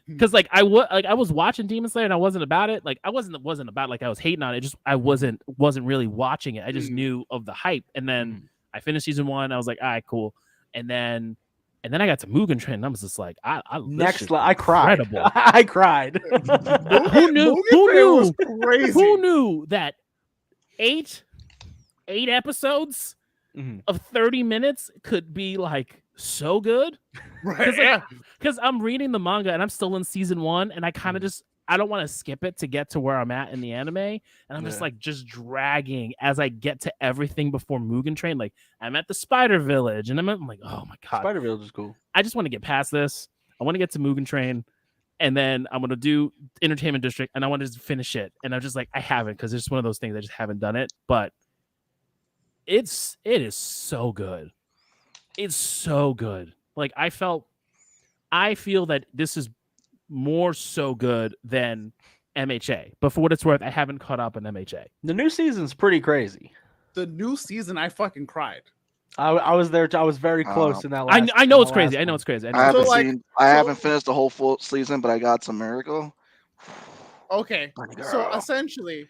because like I was watching Demon Slayer and I wasn't about it. Like I wasn't about like I was hating on it. Just I wasn't really watching it. I just knew of the hype. And then I finished season 1. I was like, all right, cool. And then I got to Mugen Train. And I was just like, I cried. Incredible. I cried. Who knew? Was crazy. Who knew that 8 episodes of 30 minutes could be like so good? Right. Because I'm reading the manga and I'm still in season 1, and I kind of I don't want to skip it to get to where I'm at in the anime, and I'm just dragging as I get to everything before Mugen Train. Like I'm at the Spider Village, and I'm like, oh my god, Spider Village is cool. I just want to get past this. I want to get to Mugen Train, and then I'm gonna do Entertainment District, and I want to just finish it. And I'm just like, I haven't, because it's one of those things I just haven't done it. But it is so good. It's so good. Like I feel that this is more so good than MHA. But for what it's worth, I haven't caught up on MHA. The new season's pretty crazy. The new season, I fucking cried. I was there. I was very close in that. Last, I know it's crazy. I know it's crazy. I haven't finished the whole full season, but I got some Miracle. Okay, so essentially,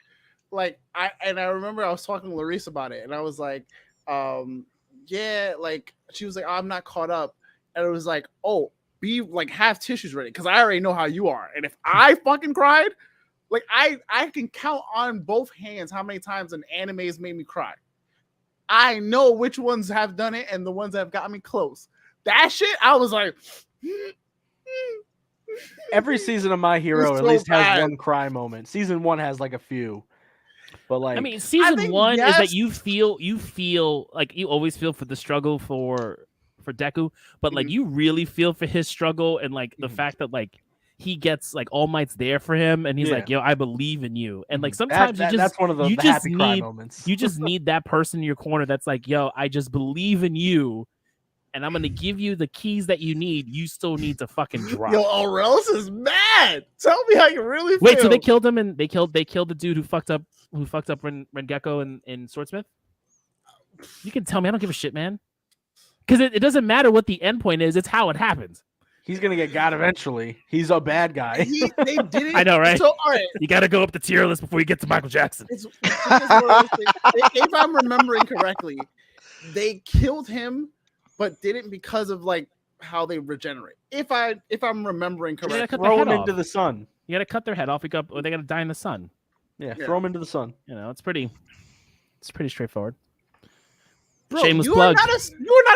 like I remember I was talking to Larissa about it, and I was like, yeah, like she was like, oh, I'm not caught up, and it was like, oh, be like have tissues ready, because I already know how you are, and if I fucking cried, like I can count on both hands how many times an anime has made me cry. I know which ones have done it and the ones that have gotten me close. That shit, I was like, every season of My Hero at least has one cry moment. Season 1 has like a few, but like, I mean, season 1 is that you feel like you always feel for the struggle for Deku, but like you really feel for his struggle, and like the fact that like he gets like All Might's there for him, and he's like, yo, I believe in you. And like sometimes that's one of the happy cry moments. You just need that person in your corner that's like, yo, I just believe in you, and I'm gonna give you the keys that you need. You still need to fucking drop. Yo, Aurelis is mad. Tell me how you really feel. Wait, so they killed him, and they killed the dude who fucked up Rengekko in Swordsmith? You can tell me, I don't give a shit, man. Because it doesn't matter what the end point is, it's how it happens. He's gonna get got eventually. He's a bad guy. They didn't. I know, right? So, all right. You got to go up the tier list before you get to Michael Jackson. It's if I'm remembering correctly, they killed him, but didn't because of like how they regenerate. If I'm remembering correctly, throw him into the sun. You got to cut their head off, or they got to die in the sun. Yeah, throw him into the sun. You know, it's pretty straightforward. Bro, Shameless you plug. are not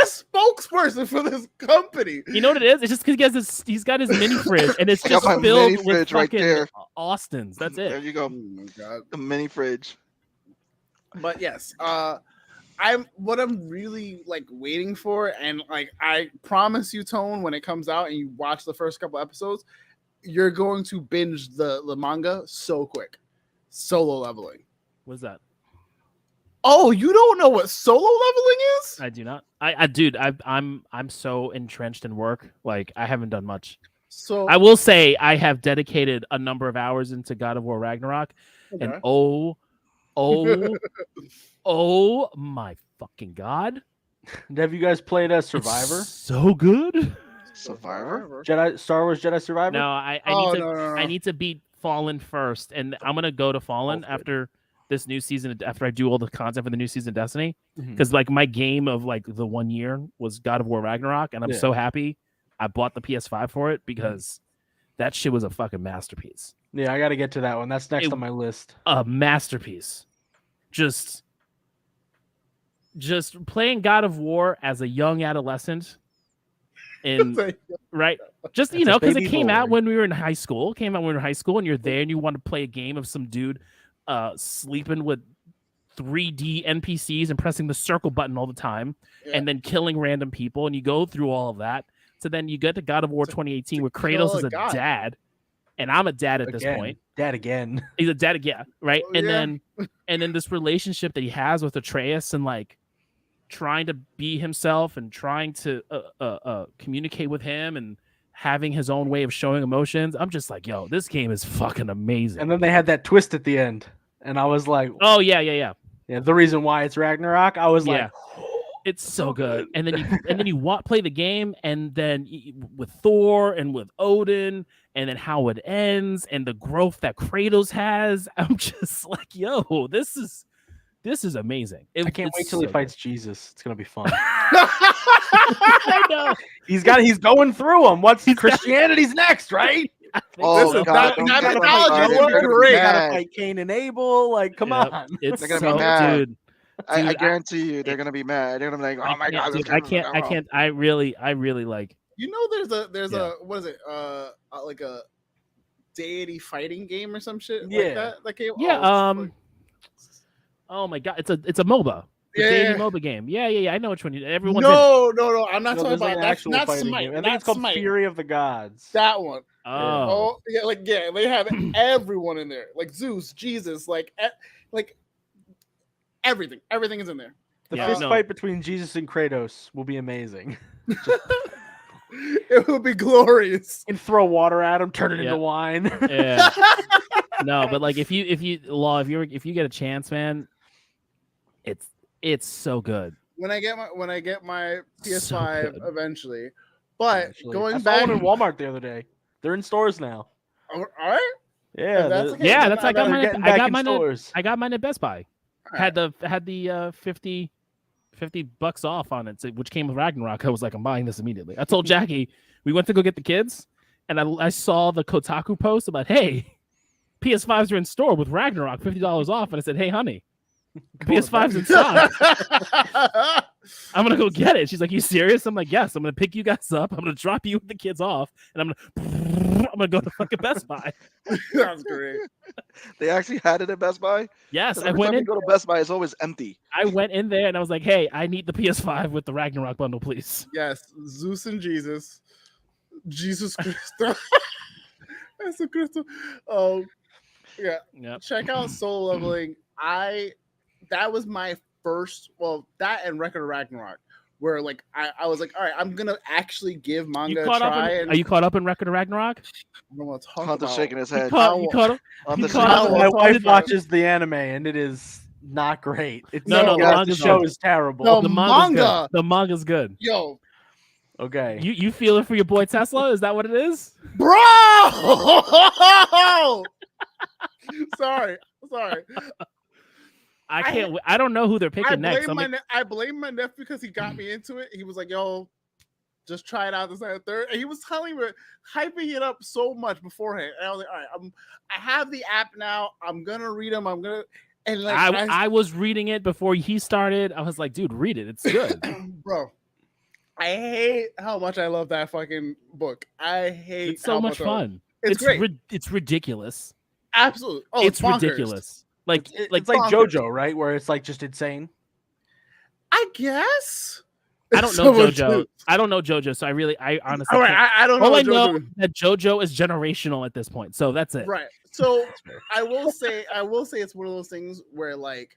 a spokesperson for this company. You know what it is? It's just because he's got his mini fridge, and it's just filled with fucking Austins. That's it. There you go. Oh my God. The mini fridge. But yes, I'm really like waiting for, and like I promise you, Tone, when it comes out and you watch the first couple episodes, you're going to binge the manga so quick. Solo Leveling. What's that? Oh, you don't know what solo leveling is? I do not. Dude, I'm so entrenched in work. Like I haven't done much. So I will say I have dedicated a number of hours into God of War Ragnarok, and oh my fucking God! Have you guys played as Survivor? It's so good. Survivor? Star Wars Jedi Survivor? No, I need to beat Fallen first, and I'm gonna go to Fallen after this new season, after I do all the content for the new season of Destiny, because like my game of like the 1 year was God of War Ragnarok, and I'm so happy I bought the PS5 for it, because that shit was a fucking masterpiece. Yeah, I got to get to that one. That's next on my list. A masterpiece. Just playing God of War as a young adolescent, and right, just because it came out when we were in high school. And you're there, and you want to play a game of some dude sleeping with 3D NPCs and pressing the circle button all the time, and then killing random people, and you go through all of that. So then you get to God of War 2018, where Kratos is a dad, and I'm a dad at this point. Dad again. He's a dad again, right? Oh, and then this relationship that he has with Atreus, and like trying to be himself and trying to communicate with him, and having his own way of showing emotions. I'm just like, yo, this game is fucking amazing. And then they had that twist at the end, and I was like, oh yeah. The reason why it's Ragnarok, I was like, it's so good. And then you play the game, and then with Thor and with Odin, and then how it ends, and the growth that Kratos has. I'm just like, yo, this is amazing. I can't wait till he fights Jesus. It's gonna be fun. I know. He's going through them. Christianity's next, right? Oh God! Great. Gotta fight Cain and Abel. Like, come on. It's they're gonna be mad. Dude. I guarantee you, they're gonna be mad. They're gonna be like, "Oh my God!" Dude, I can't. I really like. You know, there's a what is it? Like a deity fighting game or some shit like that. That came. Yeah. Oh my God! It's a MOBA. The Yeah. dating MOBA game. Yeah. I know which one. Everyone. No. I'm not No, talking there's, like, about an that's actual not fighting Smite. game. I think Not it's called Smite. Fury of the Gods. That one. Oh. Yeah, they have everyone in there, like Zeus, Jesus, like everything. Everything is in there. The Yeah, fist no. fight between Jesus and Kratos will be amazing. It will be glorious. And throw water at him, turn it Yeah. into wine. Yeah. No, but like if you get a chance, man, it's so good. When I get my PS5 So good. eventually, but Actually, going I saw back, one in Walmart the other day. They're in stores now. all right. Yeah, that's they're- okay. Yeah, that's I got they're mine. getting I back got in mine. stores. I got mine at Best Buy. All Had the $50 off on it, which came with Ragnarok. I was like, I'm buying this immediately. I told Jackie we went to go get the kids, and I saw the Kotaku post about, hey, PS5s are in store with Ragnarok $50 off, and I said, hey, honey, PS5's in stock. I'm gonna go get it. She's like, you serious? I'm like, yes. I'm gonna pick you guys up. I'm gonna drop you with the kids off, and I'm gonna go to fucking Best Buy. That's great. They actually had it at Best Buy. Yes, 'Cause I every went time you in. go to Best Buy, it's always empty. I went in there and I was like, hey, I need the PS5 with the Ragnarok bundle, please. Yes, Zeus and Jesus Christ. That's a crystal. Yeah. Yep. Check out Soul Leveling. That was my first. Well, that and Record of Ragnarok, where like I was like, all right, I'm gonna actually give manga a try. Are you caught up in Record of Ragnarok? I don't want to talk Hunter's about. shaking his You head. caught up? Hunter's caught up? shaking My his head. wife watches the anime, and it is not great. It's No, the the manga's show good. is terrible. No, The manga's manga. good. The manga's good. Yo, Okay. You feel it for your boy Tesla? Is that what it is? bro. Sorry. I can't. I don't know who they're I picking next. blame my nephew because he got me into it. He was like, "Yo, just try it out this and third." And he was telling me, hyping it up so much beforehand. And I was like, "All right, I have the app now. I'm gonna read them. I'm gonna." And like, I was reading it before he started. I was like, dude, read it. It's good. bro. I hate how much I love that fucking book. I hate It's so how much fun. It's great. It's ridiculous. Absolutely. Oh, it's bonkers. ridiculous. Like It's like like bonkers. JoJo, right? Where it's like just insane. I guess. I don't It's know so much JoJo. truth. I don't know JoJo. So I honestly All can't. right, I don't know. All I what know JoJo- that JoJo is generational at this point. So that's it. Right. So I will say it's one of those things where like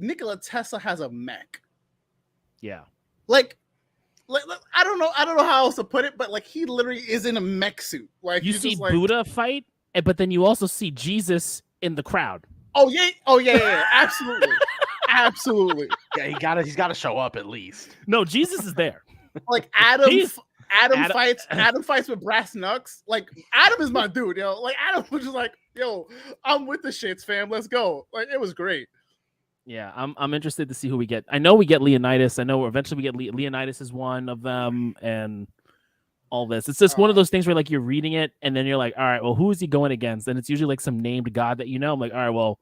Nikola Tesla has a mech. Yeah. Like I don't know how else to put it, but like he literally is in a mech suit. Like You he's see just like, Buddha fight, but then you also see Jesus in the crowd. oh yeah, absolutely, absolutely. Yeah, he's got to show up at least. No, Jesus is there. Like Adam Adam- fights with brass knucks. Like Adam is my dude, yo. Like Adam was just like, yo, I'm with the shits, fam. Let's go. Like it was great. Yeah, I'm interested to see who we get. I know we get Leonidas. I know eventually we get Leonidas is one of them, and all this. It's just one of those things where like you're reading it, and then you're like, all right, well, who is he going against? And it's usually like some named god that you know. I'm like, all right, well,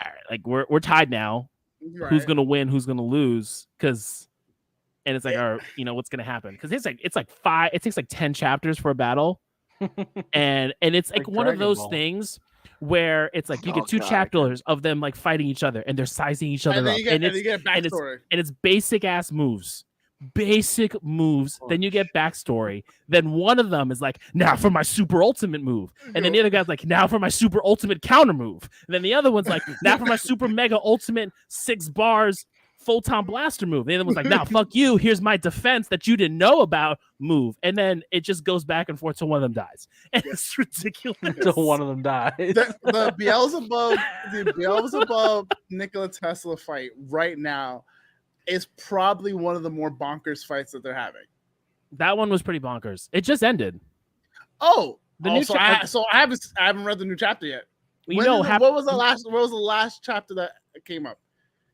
all right, like we're tied now. Right. Who's gonna win? Who's gonna lose? Because, and it's like, all right, you know what's gonna happen? Because it's like 5. It takes like 10 chapters for a battle, and it's like one of Dragon those Ball. things where it's like you Oh, get 2 God. chapters of them like fighting each other, and they're sizing each other And then up, you get, and and you get and backstory. it's basic ass moves. Basic moves, then you get backstory. Then one of them is like, now for my super ultimate move, and then the other guy's like, now for my super ultimate counter move. And then the other one's like, now for my super mega ultimate 6 bars photon blaster move. And the other one's like, now fuck you. Here's my defense that you didn't know about move. And then it just goes back and forth till one of them dies, and it's ridiculous. Until one of them dies. The Beelzebub Nikola Tesla fight right now is probably one of the more bonkers fights that they're having. That one was pretty bonkers. It just ended. Oh, The new so I haven't read the new chapter yet. You When know, did what was the last chapter that came up?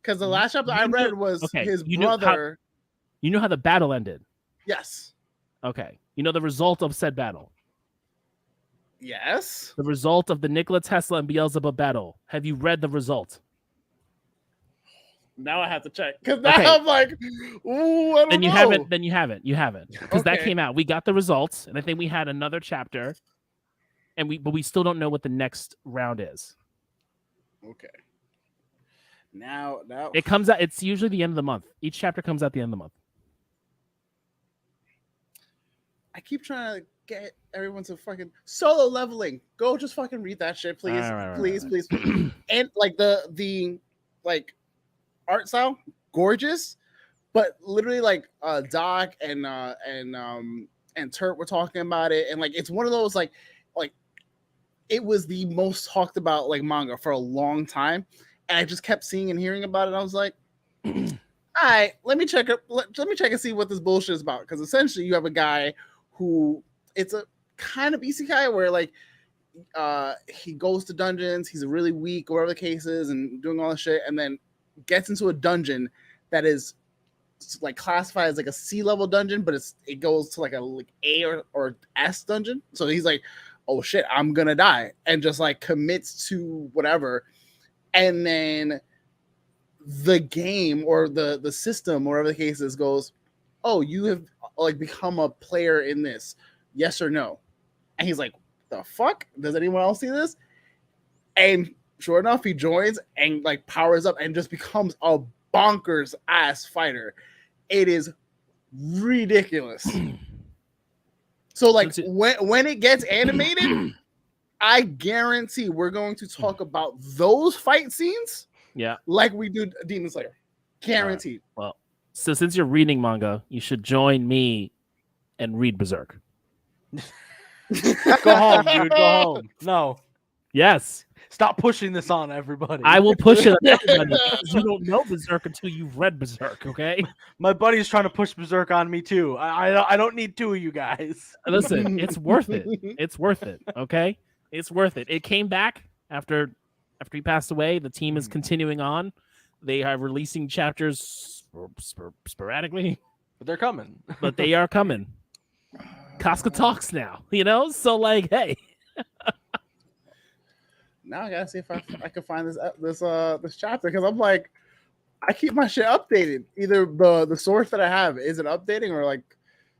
Because the last chapter I read was okay, his you know brother. you know how the battle ended. Yes. Okay, you know the result of said battle. Yes. The result of the Nikola Tesla and Beelzebub battle. Have you read the result? Now I have to check because now Okay. I'm like, ooh, I don't Then you know. haven't. Then you haven't. You haven't, because that Okay. came out. We got the results, and I think we had another chapter, but we still don't know what the next round is. Okay. Now It comes out. It's usually the end of the month. Each chapter comes out the end of the month. I keep trying to get everyone to fucking Solo Leveling. Go just fucking read that shit, please. Please. And like the like art style, gorgeous, but literally like Doc and Turt were talking about it, and like it's one of those like it was the most talked about like manga for a long time, and I just kept seeing and hearing about it, and I was like, all right, let me check and see what this bullshit is about, because essentially you have a guy who, it's a kind of isekai where like he goes to dungeons, he's really weak or whatever the case is, and doing all this shit, and then gets into a dungeon that is like classified as like a C level dungeon, but it goes to like a like A or S dungeon. So he's like, oh shit, I'm gonna die, and just like commits to whatever, and then the game or the system, whatever the case is, goes, oh, you have like become a player in this, yes or no? And he's like, the fuck, does anyone else see this? And sure enough, he joins and like powers up and just becomes a bonkers ass fighter. It is ridiculous. So like when it gets animated, I guarantee we're going to talk about those fight scenes, like we do Demon Slayer. Guaranteed. Well, so since you're reading manga, you should join me and read Berserk. Go home, dude. Go home. No. Yes. Stop pushing this on everybody. I will push it on everybody. You don't know Berserk until you've read Berserk, okay? My buddy's trying to push Berserk on me too. I don't need two of you guys. Listen, it's worth it. It's worth it, okay? It's worth it. It came back after he passed away. The team is continuing on. They are releasing chapters sporadically. But they're coming. But they are coming. Casca talks now, So like, hey. Now I gotta see if I can find this chapter, because I'm like, I keep my shit updated. Either the source that I have isn't updating or like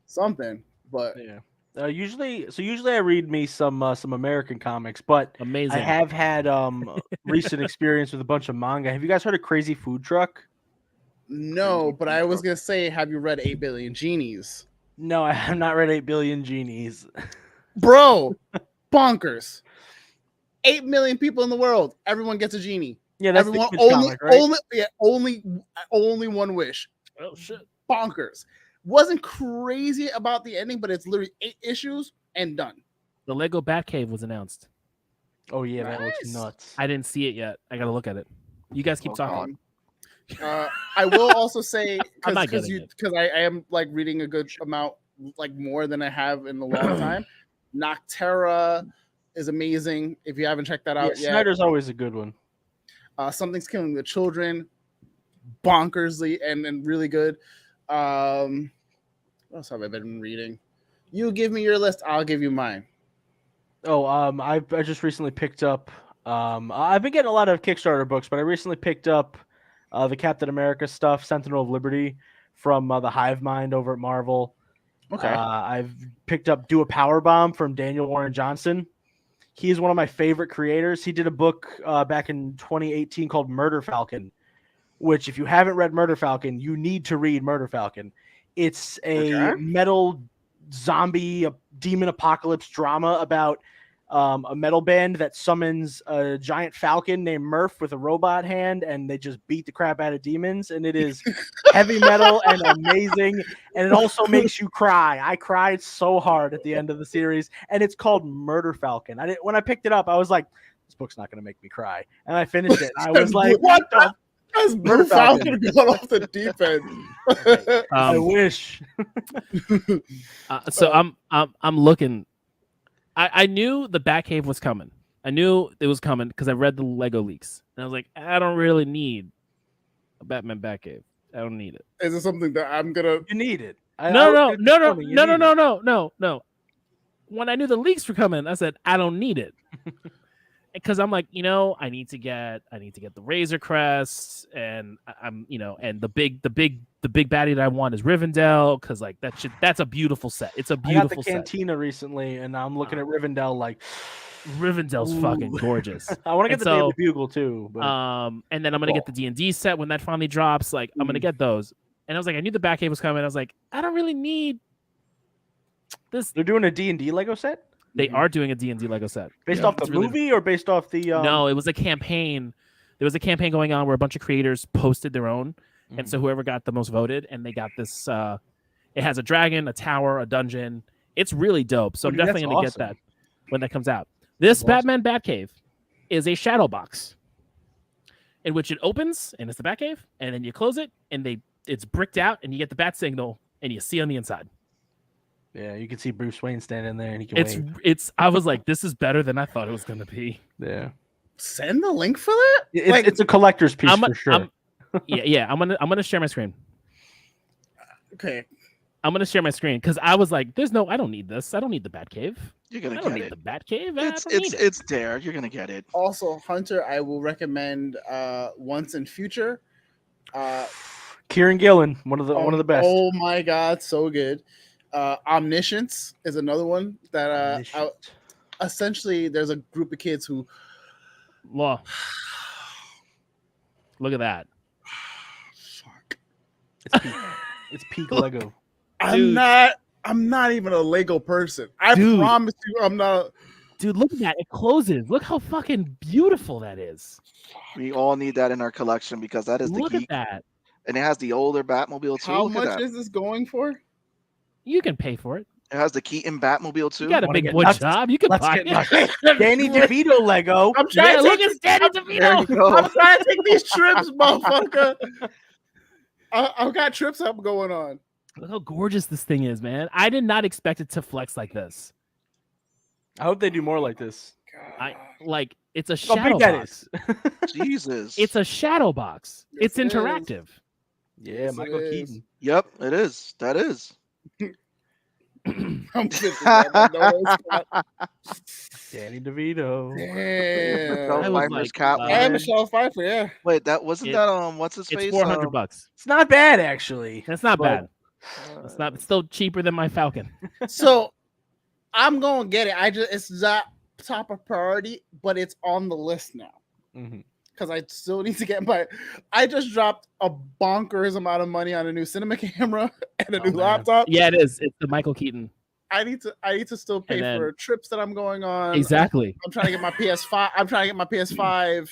something. But yeah, usually I read me some American comics, but amazing. I have had recent experience with a bunch of manga. Have you guys heard of Crazy Food Truck? No, but I was gonna say, have you read 8 Billion Genies? No, I have not read 8 Billion Genies. Bro, bonkers. 8 million people in the world. Everyone gets a genie. Yeah, that's everyone the kids comic, right? only one wish. Oh shit. Bonkers. Wasn't crazy about the ending, but it's literally 8 issues and done. The Lego Batcave was announced. Oh yeah, that looks nuts. I didn't see it yet. I gotta look at it. You guys keep talking. I will also say, because I am like reading a good amount, like more than I have in a long time. Noctera is amazing. If you haven't checked that out yet, Snyder's always a good one. Something's Killing the Children, bonkersly and really good. What else have I been reading? You give me your list, I'll give you mine. Oh, I just recently picked up. I've been getting a lot of Kickstarter books, but I recently picked up the Captain America stuff, Sentinel of Liberty, from the Hive Mind over at Marvel. Okay. I've picked up Do a Power Bomb from Daniel Warren Johnson. He is one of my favorite creators. He did a book back in 2018 called Murder Falcon, which if you haven't read Murder Falcon, you need to read Murder Falcon. It's a metal zombie demon apocalypse drama about a metal band that summons a giant falcon named Murph with a robot hand, and they just beat the crap out of demons. And it is heavy metal and amazing, and it also makes you cry. I cried so hard at the end of the series, and it's called Murder Falcon. When I picked it up, I was like, this book's not going to make me cry. And I finished it. I was like, what the? Has Murder Falcon gone off the deep end? I wish. So I'm looking. I knew the Batcave was coming. I knew it was coming because I read the Lego leaks, and I was like, I don't really need a Batman Batcave. I don't need it. Is it something that I'm gonna? You need it. No. When I knew the leaks were coming, I said I don't need it. because I'm like, I need to get the Razor Crest, and I'm, and the big baddie that I want is Rivendell, because like that's a beautiful set. It's a beautiful I got the set. Cantina recently, and I'm looking at Rivendell like Rivendell's fucking gorgeous. I want to get the Daily Bugle too. But... and then I'm gonna get the D&D set when that finally drops. Like I'm gonna get those. And I was like, I knew the Batcave was coming. I was like, I don't really need this. They're doing a D&D Lego set? They are doing a D&D Lego set. Based off the movie or based off the... No, it was a campaign. There was a campaign going on where a bunch of creators posted their own. And so whoever got the most voted, and they got this... it has a dragon, a tower, a dungeon. It's really dope. So I'm definitely going to get that when that comes out. This Batman Batcave is a shadow box in which it opens, and it's the Batcave, and then you close it, and it's bricked out, and you get the bat signal, and you see on the inside. Yeah, you can see Bruce Wayne standing there, and he can wave. I was like, this is better than I thought it was going to be. Yeah. Send the link for that? It's a collector's piece for sure. I'm gonna share my screen. Okay. I'm gonna share my screen because I was like, I don't need this. I don't need the Batcave. You're gonna get it. I don't need the Batcave. It's there. You're gonna get it. Also, Hunter, I will recommend Once in Future. Kieran Gillen, one of the best. Oh my god, so good. Omniscience is another one that essentially there's a group of kids who look at that. Fuck. It's peak Lego. I'm not even a Lego person. I promise you I'm not. Dude, look at that. It closes. Look how fucking beautiful that is. We all need that in our collection because that is the Look at that. And it has the older Batmobile too. How much is this going for? You can pay for it. It has the Keaton Batmobile too. You got a big boy job. You can buy it. Danny DeVito Lego. I'm trying to look at Danny DeVito. I'm trying to take these trips, motherfucker. I've got trips up going on. Look how gorgeous this thing is, man. I did not expect it to flex like this. I hope they do more like this. It's a shadow box. Jesus. It's a shadow box. It's interactive. Yeah, Yes, Michael Keaton. Yep, it is. That is. I'm pissed at Danny DeVito. Damn. And Michelle Pfeiffer, yeah. Wait, that wasn't that what's his face? It's $400. It's not bad actually. That's not bad. It's still cheaper than my Falcon. So I'm gonna get it. It's not top of priority, but it's on the list now. Because I still need to get I just dropped a bonkers amount of money on a new cinema camera and a new laptop. Yeah, it is. It's the Michael Keaton. I need to still pay for trips that I'm going on. Exactly. I'm trying to get my PS5. I'm trying to get my PS5.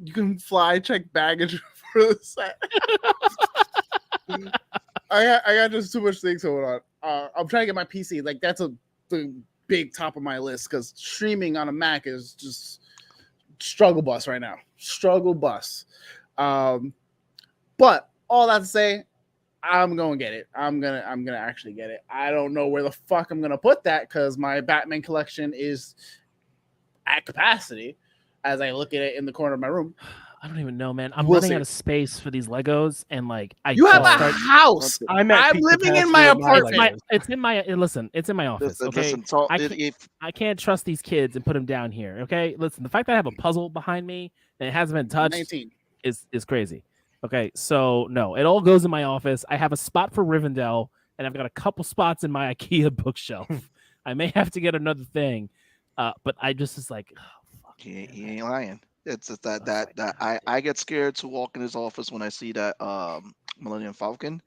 You can fly check baggage for the set. I got just too much things going on. I'm trying to get my PC. Like that's the big top of my list because streaming on a Mac is just struggle bus right now. Struggle bus. But all that to say, I'm gonna get it. I'm gonna actually get it. I don't know where the fuck I'm gonna put that because my Batman collection is at capacity as I look at it in the corner of my room. I don't even know, man. I'm running out of space for these Legos, and like you have a house. I'm living in my apartment. It's in my It's in my office. Okay, I can't trust these kids and put them down here. Okay, listen. The fact that I have a puzzle behind me and it hasn't been touched is crazy. Okay, so no, it all goes in my office. I have a spot for Rivendell, and I've got a couple spots in my IKEA bookshelf. I may have to get another thing, but I just is like, oh, fuck, he ain't lying. It's just that I get scared to walk in his office when I see that Millennium Falcon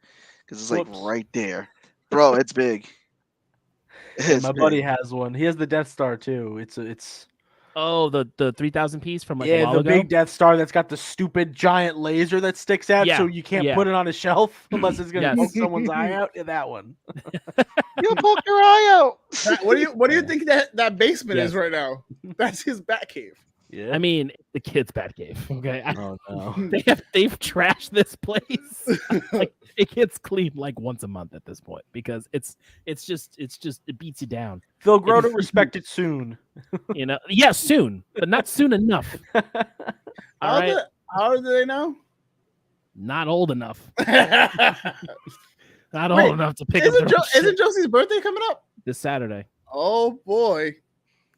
because it's like right there, bro. It's big. My buddy has one. He has the Death Star too. It's the 3,000 piece from a while ago? Big Death Star that's got the stupid giant laser that sticks out, so you can't put it on a shelf unless it's gonna poke someone's eye out. Yeah, that one. You poke your eye out. What do you think that basement is right now? That's his Batcave. Yeah. I mean, the kid's Batcave. Okay. Oh no. They've trashed this place. Like, it gets cleaned like once a month at this point because it's just it beats you down. They'll grow to respect it soon. Soon, but not soon enough. All right. How old are they now? Not old enough. Not old enough to pick up. Isn't Josie's birthday coming up? This Saturday. Oh boy.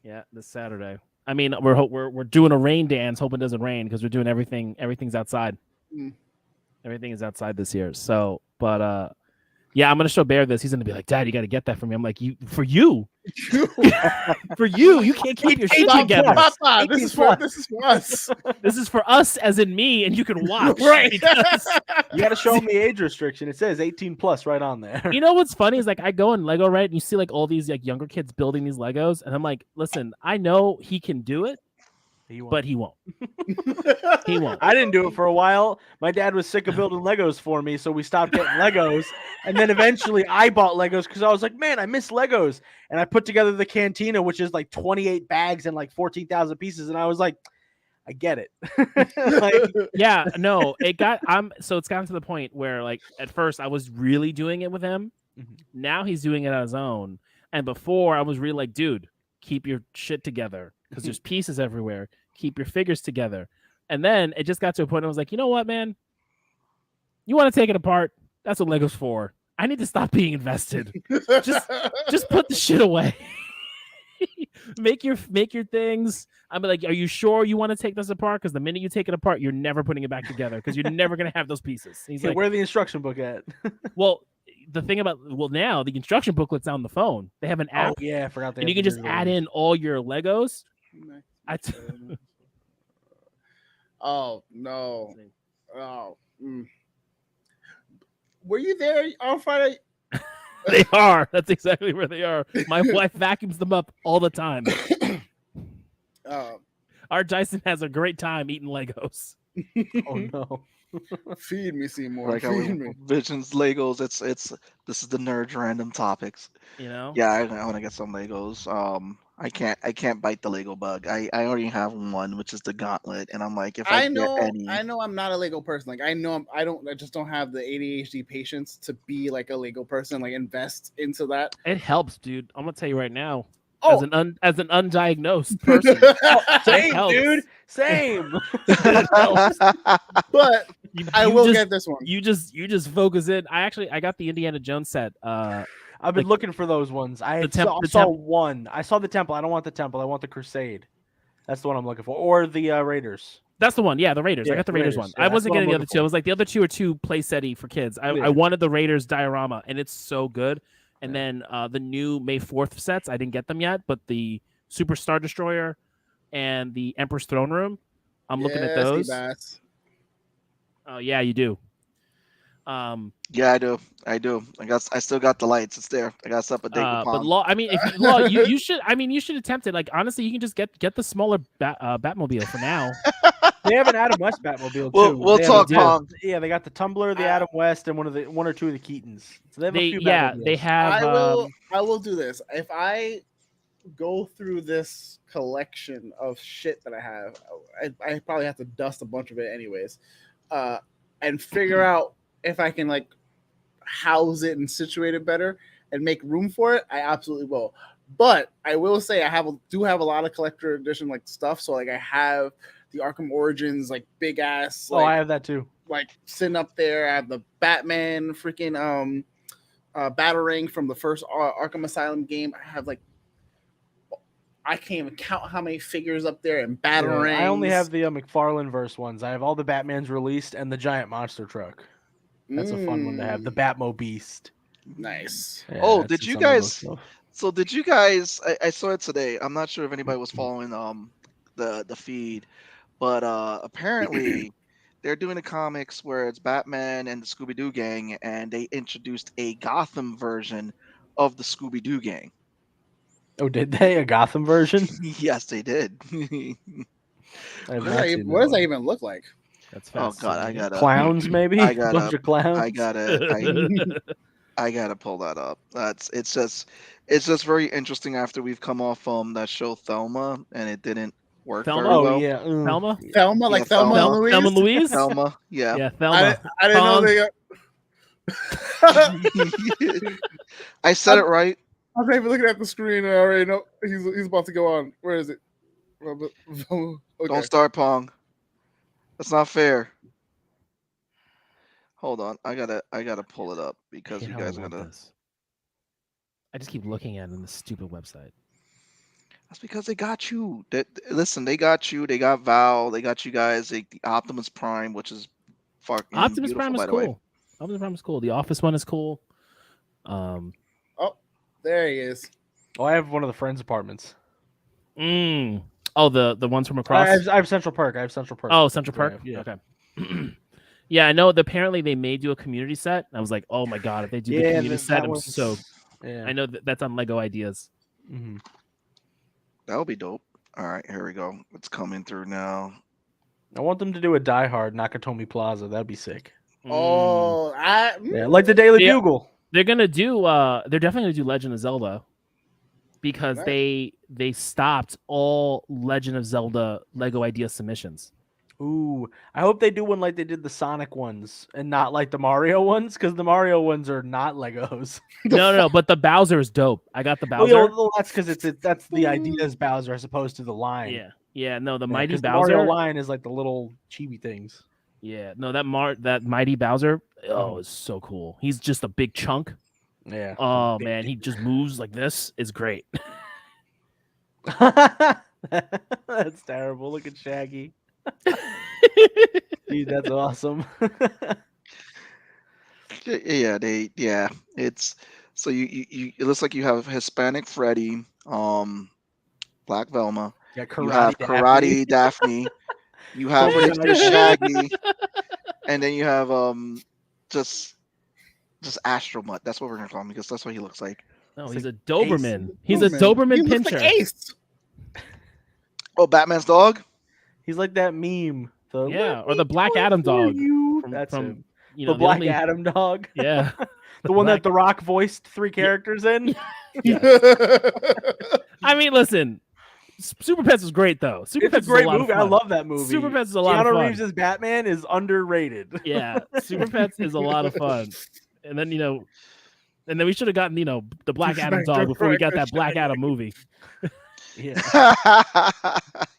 Yeah, this Saturday. I mean, we're doing a rain dance, hoping it doesn't rain because we're doing everything. Everything's outside. Everything is outside this year. So, but yeah, I'm gonna show Bear this. He's gonna be like, Dad, you got to get that for me. I'm like, for you, you can't keep your shit together. Papa, this is for us. This is for us, as in me, and you can watch. Right. Because You got to show them the age restriction. It says 18+ right on there. you know what's funny is like I go in Lego, right, and you see like all these like younger kids building these Legos, and I'm like, listen, I know he can do it, but he won't. He won't. I didn't do it for a while. My dad was sick of building Legos for me, so we stopped getting Legos. And then eventually I bought Legos because I was like, man, I miss Legos. And I put together the Cantina, which is like 28 bags and like 14,000 pieces. And I was like, I get it. Like, yeah, no, so it's gotten to the point where like at first I was really doing it with him. Now he's doing it on his own. And before I was really like, dude, keep your shit together because there's pieces everywhere. Keep your figures together. And then it just got to a point I was like, you know what, man? You want to take it apart? That's what Lego's for. I need to stop being invested. just put the shit away. make your things. I'm like, are you sure you want to take this apart? Because the minute you take it apart, you're never putting it back together because you're never gonna have those pieces. He's like, where's the instruction book at? Well, the thing about now the instruction booklet's on the phone. They have an app. Oh yeah, I forgot that. And you can just add in all your Legos. Oh no! Oh, were you there on Friday? They are. That's exactly where they are. My wife vacuums them up all the time. Our Dyson has a great time eating Legos. Oh no! Feed me, Seymour. Like Feed me. Visions, Legos. This is the nerd random topics. You know? Yeah, I want to get some Legos. I can't bite the Lego bug. I already have one, which is the Gauntlet, and I'm like, if I know, get any... I know I'm not a Lego person. Like I just don't have the ADHD patience to be like a Lego person. Like invest into that. It helps, dude. I'm gonna tell you right now. Oh. As an undiagnosed person, same, dude. Same. But I will get this one. You just focus in. I got the Indiana Jones set. I've been looking for those ones. I saw one. I saw the Temple. I don't want the Temple. I want the Crusade. That's the one I'm looking for. Or the Raiders. That's the one. Yeah, the Raiders. Yeah, I got the Raiders one. Yeah, I wasn't getting the other two. I was like, the other two are too play setty for kids. I wanted the Raiders diorama, and it's so good. And then the new May 4th sets, I didn't get them yet, but the Super Star Destroyer and the Emperor's Throne Room, I'm looking at those. Oh yeah, you do. Yeah, I do. I still got the lights. It's there. I got stuff a day. But if you should. I mean, you should attempt it. Like honestly, you can just get the smaller Batmobile for now. They have an Adam West Batmobile too. We'll talk Pong. Yeah, they got the Tumbler, the Adam West, and one or two of the Keatons. So they have a few Batmobiles. They have. I will do this if I go through this collection of shit that I have. I probably have to dust a bunch of it anyways, and figure out if I can like house it and situate it better and make room for it. I absolutely will. But I will say I do have a lot of collector edition like stuff. So like I have the Arkham Origins like big ass. I have that too. Like sitting up there. I have the Batman freaking Batarang from the first Arkham Asylum game. I have like I can't even count how many figures up there and Batarangs. I only have the McFarlane verse ones. I have all the Batmans released and the giant monster truck. That's a fun one to have. The Batmo Beast. Nice. Yeah, did you guys? So did you guys? I saw it today. I'm not sure if anybody was following the feed, but apparently they're doing the comics where it's Batman and the Scooby-Doo gang, and they introduced a Gotham version of the Scooby-Doo gang. Oh, did they? A Gotham version? Yes, they did. What does that even look like? That's oh God, I gotta clowns maybe. I gotta, bunch of clowns. I gotta pull that up. It's just very interesting after we've come off that show Thelma and it didn't work very well. Oh yeah, Thelma, like Thelma and Louise. Thelma and Louise. Thelma, yeah. Yeah, Thelma. I didn't know they got. I said it right. I was even looking at the screen and I already know he's about to go on. Where is it? Okay. Don't start Pong. That's not fair. Hold on, I gotta pull it up because you guys are gonna. I just keep looking at it on the stupid website. That's because they got you. Listen, they got you. They got Val. They got you guys. The Optimus Prime, which is fucking Optimus beautiful, Prime is by the way. cool. Optimus Prime is cool. The Office one is cool. Oh, there he is. Oh, I have one of the friends' apartments. Oh, the ones from across. I have Central Park. Oh, Central Park. Yeah. Okay. Yeah, I know. Apparently, they may do a community set. I was like, oh my god, if they do the community set, I'm so. Yeah. I know that's on Lego Ideas. Mm-hmm. That would be dope. All right, here we go. It's coming through now. I want them to do a Die Hard Nakatomi Plaza. That'd be sick. Oh, Yeah, like the Daily Bugle. They're gonna do. They're definitely gonna do Legend of Zelda, because they stopped all Legend of Zelda Lego Idea submissions. Ooh, I hope they do one like they did the Sonic ones and not like the Mario ones, because the Mario ones are not Legos. No, but the Bowser is dope. I got the Bowser. Well, that's because that's the Ideas Bowser as opposed to the line. Yeah. No, the Mighty the Bowser Mario line is like the little chibi things. Yeah, no, that Mighty Bowser. Oh, is so cool. He's just a big chunk. Yeah. Oh man, he just moves like this. It's great. That's terrible. Look at Shaggy. Dude, that's awesome. Yeah, it's so you it looks like you have Hispanic Freddy, Black Velma, Yeah, you have Daphne. Karate Daphne, you have Mr. Shaggy, and then you have just Astromut. That's what we're gonna call him, because that's what he looks like. No, It's he's like a Doberman. Ace. He's a Doberman He looks pincher. like Ace. Oh, Batman's dog. He's like that meme. Yeah, or the Black Adam dog. That's from him. you know, The Black only- Adam dog. Yeah, The one that The Rock voiced 3 characters in. I mean, listen, Super Pets is great though. Super It's a Pets great is a lot movie. of I fun. love that movie. Super Pets is a lot of Keanu fun. Reeves as Batman is underrated. Yeah, Super Pets is a lot of fun. And then and then we should have gotten the Black Adam dog before we got that Black Adam movie. Yeah.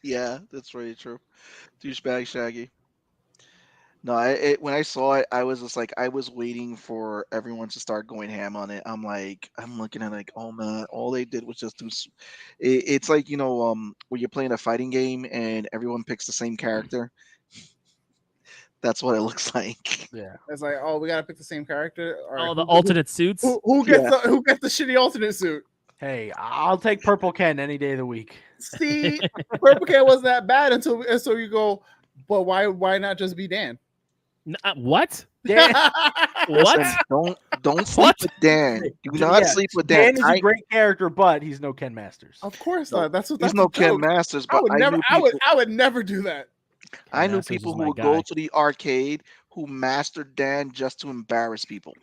Yeah, that's very true. Douchebag Shaggy. No, when I saw it, I was just like, I was waiting for everyone to start going ham on it. I'm looking at it like, oh man, all they did was just do. It's like when you're playing a fighting game and everyone picks the same character. That's what it looks like. Yeah. It's like, oh, we gotta pick the same character. All right, Oh, the alternate suits. Who gets the shitty alternate suit? Hey, I'll take Purple Ken any day of the week. See, Purple Cat wasn't that bad until you go, but why not just be Dan? What? Dan, What? Listen, don't sleep with Dan. Do not sleep with Dan Dan. is a great character, but he's no Ken Masters. Of course No, not. That's He's that's no the Ken joke. Masters, I but would never. knew I people, would never do that. I knew Masters people was who my would guy. go to the arcade who mastered Dan just to embarrass people.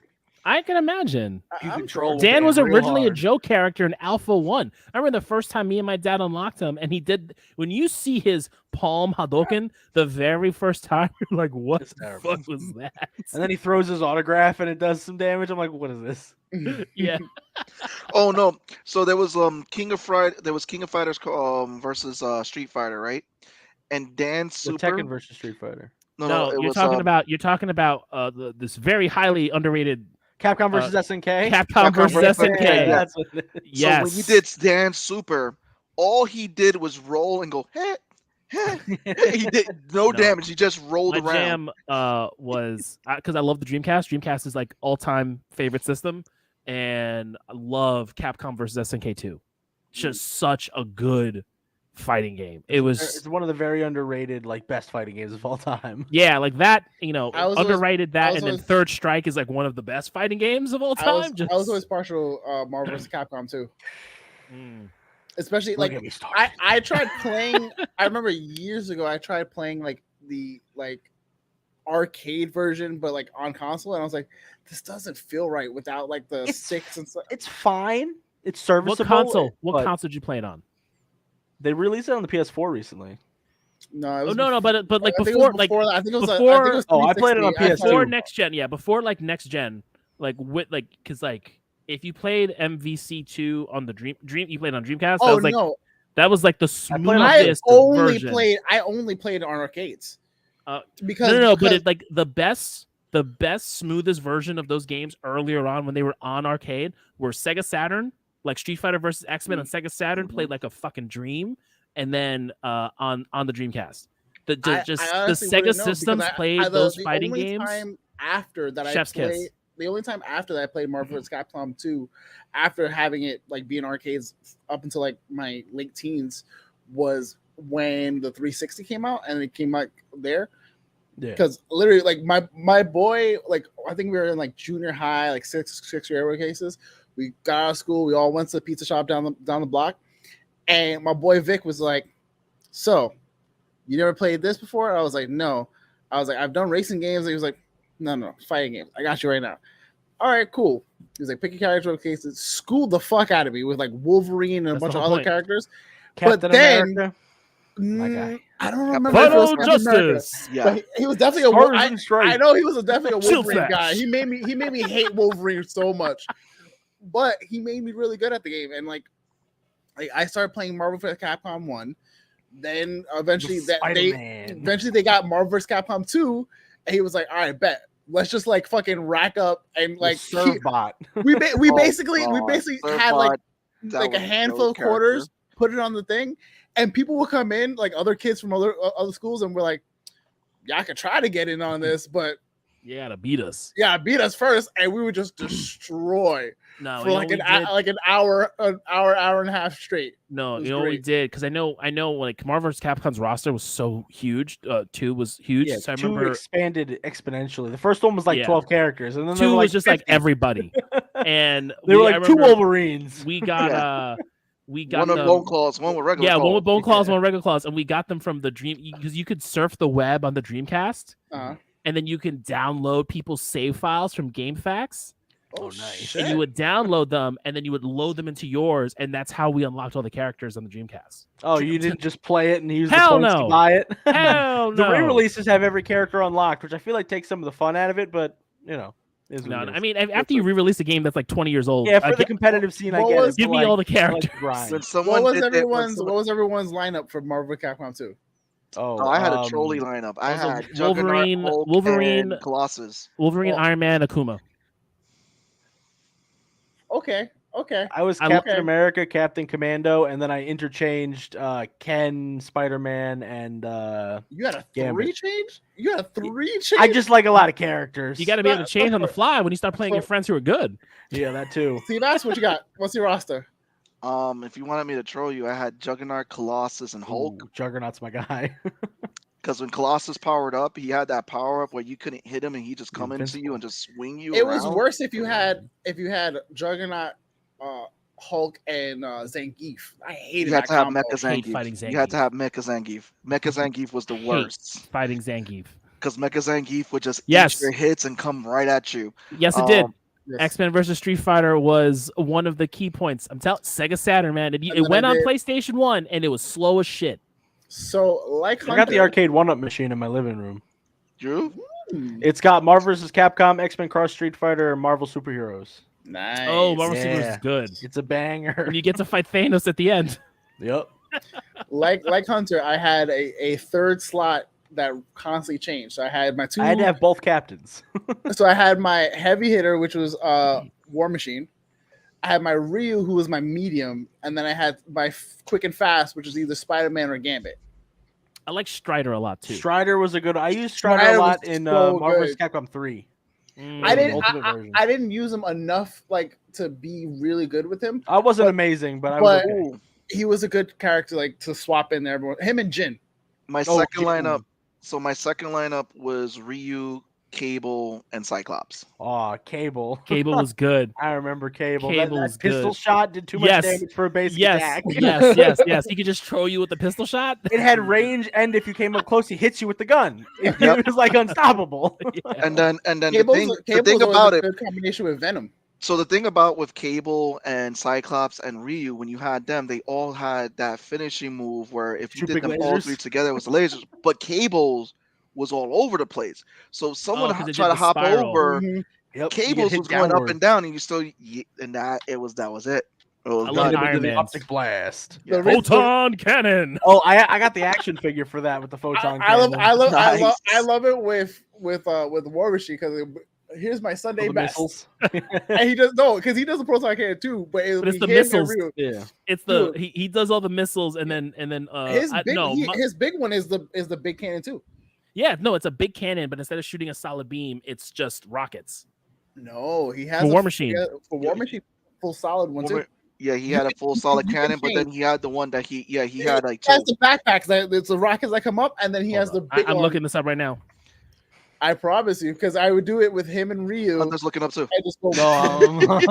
I can imagine. You I'm control sure. Dan was real originally hard. a Joe character in Alpha 1. I remember the first time me and my dad unlocked him, and he did. When you see his palm Hadoken the very first time, you're like, what It's the terrible. fuck was that? And then he throws his autograph and it does some damage. I'm like, what is this? Yeah. Oh no! So there was King of Fighters versus Street Fighter, right? And Dan The Super. Tekken versus Street Fighter. No, it you're was, talking about this very highly underrated Capcom versus SNK. Capcom versus versus SNK. SNK, yeah. That's what it is. Yes. So when you did Dan Super, all he did was roll and go, heh, heh. He did no damage. He just rolled My around. jam was because I love the Dreamcast. Dreamcast is like all-time favorite system, and I love Capcom versus SNK 2. Just such a good fighting game. It was It's one of the very underrated, like, best fighting games of all time. yeah, like that. I was always- Underrated I that, was and then always- Third Strike is like one of the best fighting games of all I time. was always partial Marvel vs. Capcom too, Mm. especially Don't like get me started. I tried playing. I remember years ago I tried playing like the arcade version, but like on console, and I was like, this doesn't feel right without like the It's- sticks and stuff. It's fine. It's What serviceable. console? What but console did you play it on? They released it on the PS4 recently. No, it Oh was no, but like I think it before, was like I think it was. before- I think it was Oh, I played it on 360. PS2. before next gen, yeah, before like next gen, like with like because like if you played MVC2 on the Dream, you played on Dreamcast. Oh that was like no, that was like the I played on- smoothest version. I only played it on arcades. Because No, but because- it like the best, smoothest version of those games earlier on when they were on arcade were Sega Saturn like Street Fighter versus X-Men on Sega Saturn played like a fucking dream, and then on the Dreamcast. The Sega systems played those fighting games. Time after that Chef's kiss. The only time after that I played Marvel vs. Capcom 2, after having it like be in arcades up until like my late teens, was when the 360 came out, and it came out there. Because literally, like my boy, like I think we were in like junior high, like six year cases. We got out of school, we all went to the pizza shop down the block, and my boy Vic was like, "So, you never played this before?" I was like, "No." I was like, "I've done racing games." And he was like, No, fighting games. I got you right now. All right, cool. He was like, pick a character cases, schooled the fuck out of me with like Wolverine and a bunch of other characters. Captain America. I don't remember. Final Justice. Yeah, but he was definitely I know he was definitely a Wolverine guy. He made me hate Wolverine so much, but he made me really good at the game. And like I started playing Marvel vs. Capcom 1. Then eventually they got Marvel vs. Capcom 2. And he was like, all right, bet. Let's just like fucking rack up and like bot. We basically had like a handful of quarters, put it on the thing, and people will come in, like other kids from other schools, and we're like, yeah, I could try to get in on this, but you gotta beat us. Yeah, beat us first, and we would just destroy for like an hour and a half straight. No, you know what we did? Because I know like Marvel vs. Capcom's roster was so huge. 2 was huge. Yeah, so I 2 remember expanded exponentially. The first one was like 12 characters, and then 2 was like just 50. like everybody. And they were like 2 Wolverines. We got one with bone claws, one with regular claws. Yeah, one with bone claws, one with regular claws, and we got them from the Dream because you could surf the web on the Dreamcast. And then you can download people's save files from GameFAQs. Oh, nice. And you would download them, and then you would load them into yours, and that's how we unlocked all the characters on the Dreamcast. Oh, you didn't just play it and use the points to buy it? Hell no. The re-releases have every character unlocked, which I feel like takes some of the fun out of it, but, you know. I mean, after you re-release a game that's like 20 years old. Yeah, for the competitive scene, I get it. Give me all the characters. What was everyone's lineup for Marvel Capcom 2? Oh, I had a trolley lineup. I had Wolverine, Colossus, Iron Man, Akuma. Okay. I was Captain America, Captain Commando, and then I interchanged Ken, Spider-Man, and you had a three change? I just like a lot of characters. You got to be able to change on the fly when you start playing your friends who are good. Yeah, that too. See, that's what you got. What's your roster? If you wanted me to troll you, I had Juggernaut, Colossus, and Hulk. Ooh, Juggernaut's my guy. Because when Colossus powered up, he had that power up where you couldn't hit him and he just come into you and just swing you. It was worse if you had Juggernaut, Hulk, and Zangief. I hated that combo. You had to have Mecha Zangief. Mecha Zangief was the worst. Fighting Zangief. Because Mecha Zangief would just eat your hits and come right at you. Yes, it did. Yes. X-Men versus Street Fighter was one of the key points. I'm telling Sega Saturn, man. It went on PlayStation 1 and it was slow as shit. So, like Hunter, I got the arcade 1-up machine in my living room. Drew? It's got Marvel vs. Capcom, X-Men Cross Street Fighter, and Marvel Superheroes. Nice. Oh, Marvel Superheroes is good. It's a banger. And you get to fight Thanos at the end. Yep. like Hunter, I had a third slot that constantly changed. So I had my 2. I had to have both captains. So I had my heavy hitter, which was War Machine. I had my Ryu, who was my medium, and then I had my quick and fast, which is either Spider-Man or Gambit. I like Strider a lot too. Strider was a good. I used Strider a lot in Marvel vs. Capcom 3. I didn't use him enough like to be really good with him. I wasn't amazing, but I was okay. He was a good character like to swap in there. Him and Jin. My second lineup was Ryu, Cable, and Cyclops. Oh, Cable. Cable was good. I remember Cable. Cable was good. Pistol shot did too much damage for a basic attack. Yes. He could just throw you with the pistol shot. It had range, and if you came up close, he hits you with the gun. It was like unstoppable. And then the thing about it, combination with Venom. So the thing about with Cable and Cyclops and Ryu, when you had them, they all had that finishing move where if you did them all 3 together, it was the lasers. But Cable's was all over the place. So someone tried to hop over. Cables was going up and down, and you still that was it. I love Iron Man. Optic blast. Photon cannon. Oh, I got the action figure for that with the photon cannon. I love it with War Machine because here's my Sunday the best. missiles. And he does because he does the proton cannon too, but But it's the him and missiles. Ryu. Yeah. It's the he does all the missiles and then His his big one is the big cannon too. Yeah, no, it's a big cannon, but instead of shooting a solid beam, it's just rockets. No, he has For War Machine. For War Machine, full solid one too. Yeah, he had a full solid cannon, but then he had the one that he had like He has the backpacks that it's the rockets that come up, and then he has the big I'm one. looking this up right now. I promise you, because I would do it with him and Ryu. I'm just looking up too. I just go. I'm looking.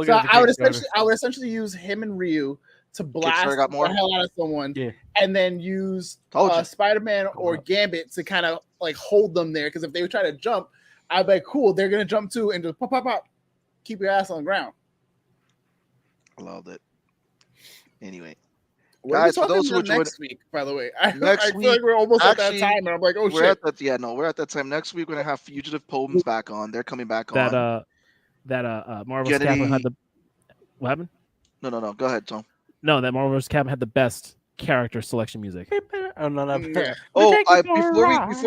So at the I would essentially use him and Ryu to blast the hell out of someone, and then use Spider-Man or Gambit to kind of like hold them there. Because if they would try to jump, I'd be like, cool, they're gonna jump too, and just pop, keep your ass on the ground. I loved it. Anyway, Guys, for those who are next week, by the way, I feel week, like we're almost at that time, and I'm like, oh shit. We're at that time. Next week we're gonna have Fugitive Poems back on. They're coming back on. Marvel's Capcom had the what happened? No. Go ahead, Tom. No, that Marvel's Capcom had the best character selection music. Before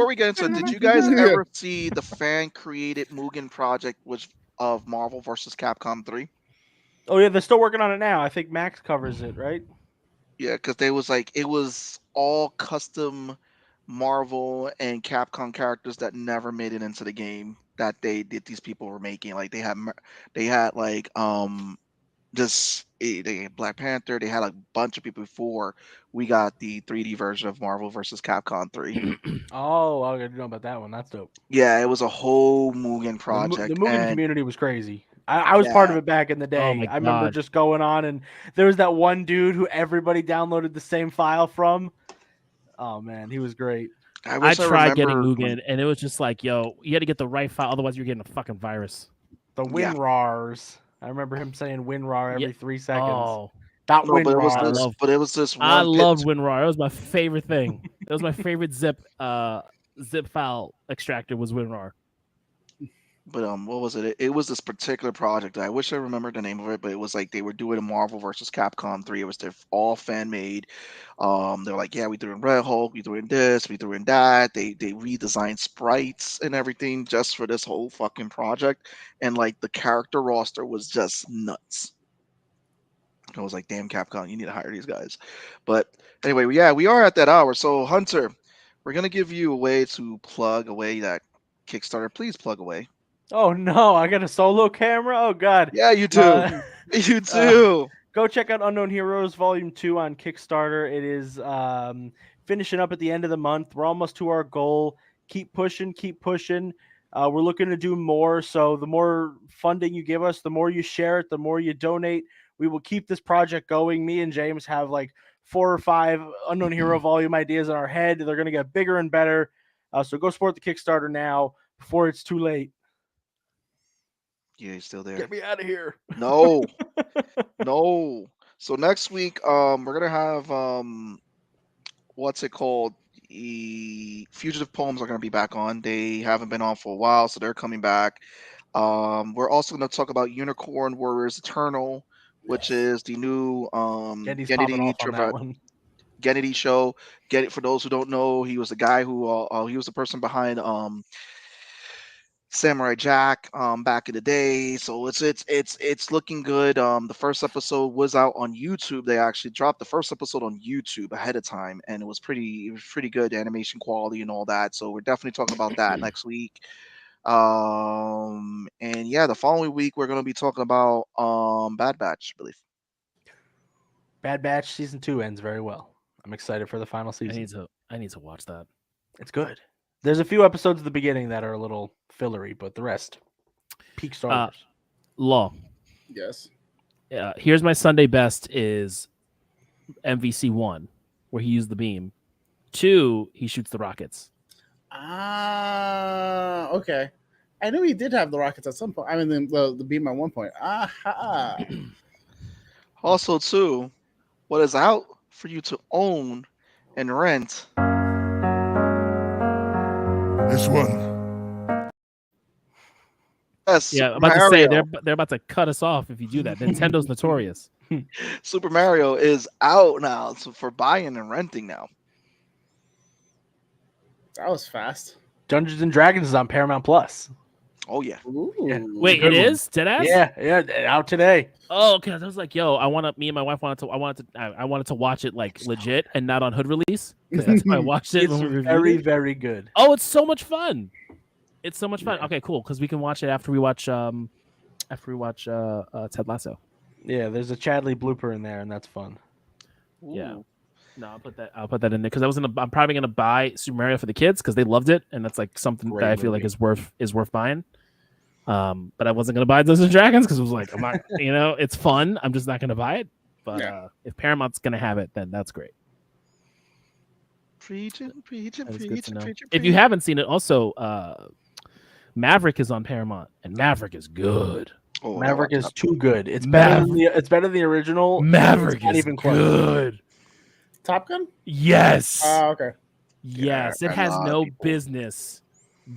we get into it, did you guys ever see the fan created Mugen project of Marvel vs. Capcom 3? Oh yeah, they're still working on it now. I think Max covers it, right? Yeah, because it was all custom Marvel and Capcom characters that never made it into the game that these people were making. Like they had they had Black Panther. They had a bunch of people before we got the 3D version of Marvel vs. Capcom 3. Oh, I didn't know about that one. That's dope. Yeah, it was a whole Mugen project. The Mugen community was crazy. I was part of it back in the day. I remember just going on, and there was that one dude who everybody downloaded the same file from. Oh man, he was great. I tried getting Mugen, and it was just like, yo, you had to get the right file, otherwise you're getting a fucking virus. The WinRARs. I remember him saying WinRAR every 3 seconds. Oh, not WinRAR. But it was this one. I loved WinRAR. It was my favorite thing. It was my favorite zip file extractor was WinRAR. But what was it? It was this particular project. I wish I remembered the name of it, but it was like they were doing a Marvel versus Capcom 3. It was all fan made. They're like, yeah, we threw in Red Hulk, we threw in this, we threw in that. They redesigned sprites and everything just for this whole fucking project. And like the character roster was just nuts. I was like, damn, Capcom, you need to hire these guys. But anyway, we are at that hour. So Hunter, we're gonna give you a way to plug away that Kickstarter. Please plug away. Oh no, I got a solo camera. Oh god. Yeah, you do. You do. Go check out Unknown Heroes Volume 2 on Kickstarter. It is finishing up at the end of the month. We're almost to our goal. Keep pushing. We're looking to do more. So the more funding you give us, the more you share it, the more you donate, we will keep this project going. Me and James have like 4 or 5 Unknown Hero Volume ideas in our head. They're going to get bigger and better. So go support the Kickstarter now before it's too late. Yeah, he's still there. Get me out of here. No. No. So next week, we're gonna have what's it called? Fugitive Poems are gonna be back on. They haven't been on for a while, so they're coming back. We're also gonna talk about Unicorn Warriors Eternal, which is the new Gennady show. Get it for those who don't know. He was the guy who he was the person behind Samurai Jack back in the day. So it's looking good. The first episode was out on YouTube. They actually dropped the first episode on YouTube ahead of time, and it was pretty good, animation quality and all that. So we're definitely talking about that next week. And yeah, the following week we're gonna be talking about Bad Batch, I believe. Bad Batch season 2 ends very well. I'm excited for the final season. I need to watch that. It's good. There's a few episodes at the beginning that are a little fillery, but the rest, peak Star Wars. Law. Yes. Here's my Sunday best is MVC 1, where he used the beam. 2, he shoots the rockets. Okay. I knew he did have the rockets at some point. I mean, the beam at one point. Also, too, what is out for you to own and rent? This one. Yes. Yeah, I'm about to say they're about to cut us off if you do that. Nintendo's notorious. Super Mario is out now, so for buying and renting now. That was fast. Dungeons and Dragons is on Paramount Plus. Oh yeah. Ooh. Wait, it is? Deadass? Yeah, out today. Oh, okay. I was like, yo, me and my wife wanted to watch it like legit and not on hood release because that's why I watched it It's when we reviewed very, it. very good. Oh, it's so much fun. It's so much fun. Yeah. Okay, cool. Because we can watch it after we watch Ted Lasso. Yeah, there's a Chadley blooper in there, and that's fun. Yeah. No, I'll put that in there because I'm probably gonna buy Super Mario for the kids because they loved it and that's like something Great that I feel like movie. is worth buying. But I wasn't gonna buy Dungeons and Dragons because it was like I'm not, it's fun. I'm just not gonna buy it. But if Paramount's gonna have it, then that's great. Preaching. If you haven't seen it, also Maverick is on Paramount, and Maverick is good. Oh, Maverick is too good. It's better than the original. Maverick not is even close. good. Top Gun? Yes. Okay. Yes, it a has lot of no people. business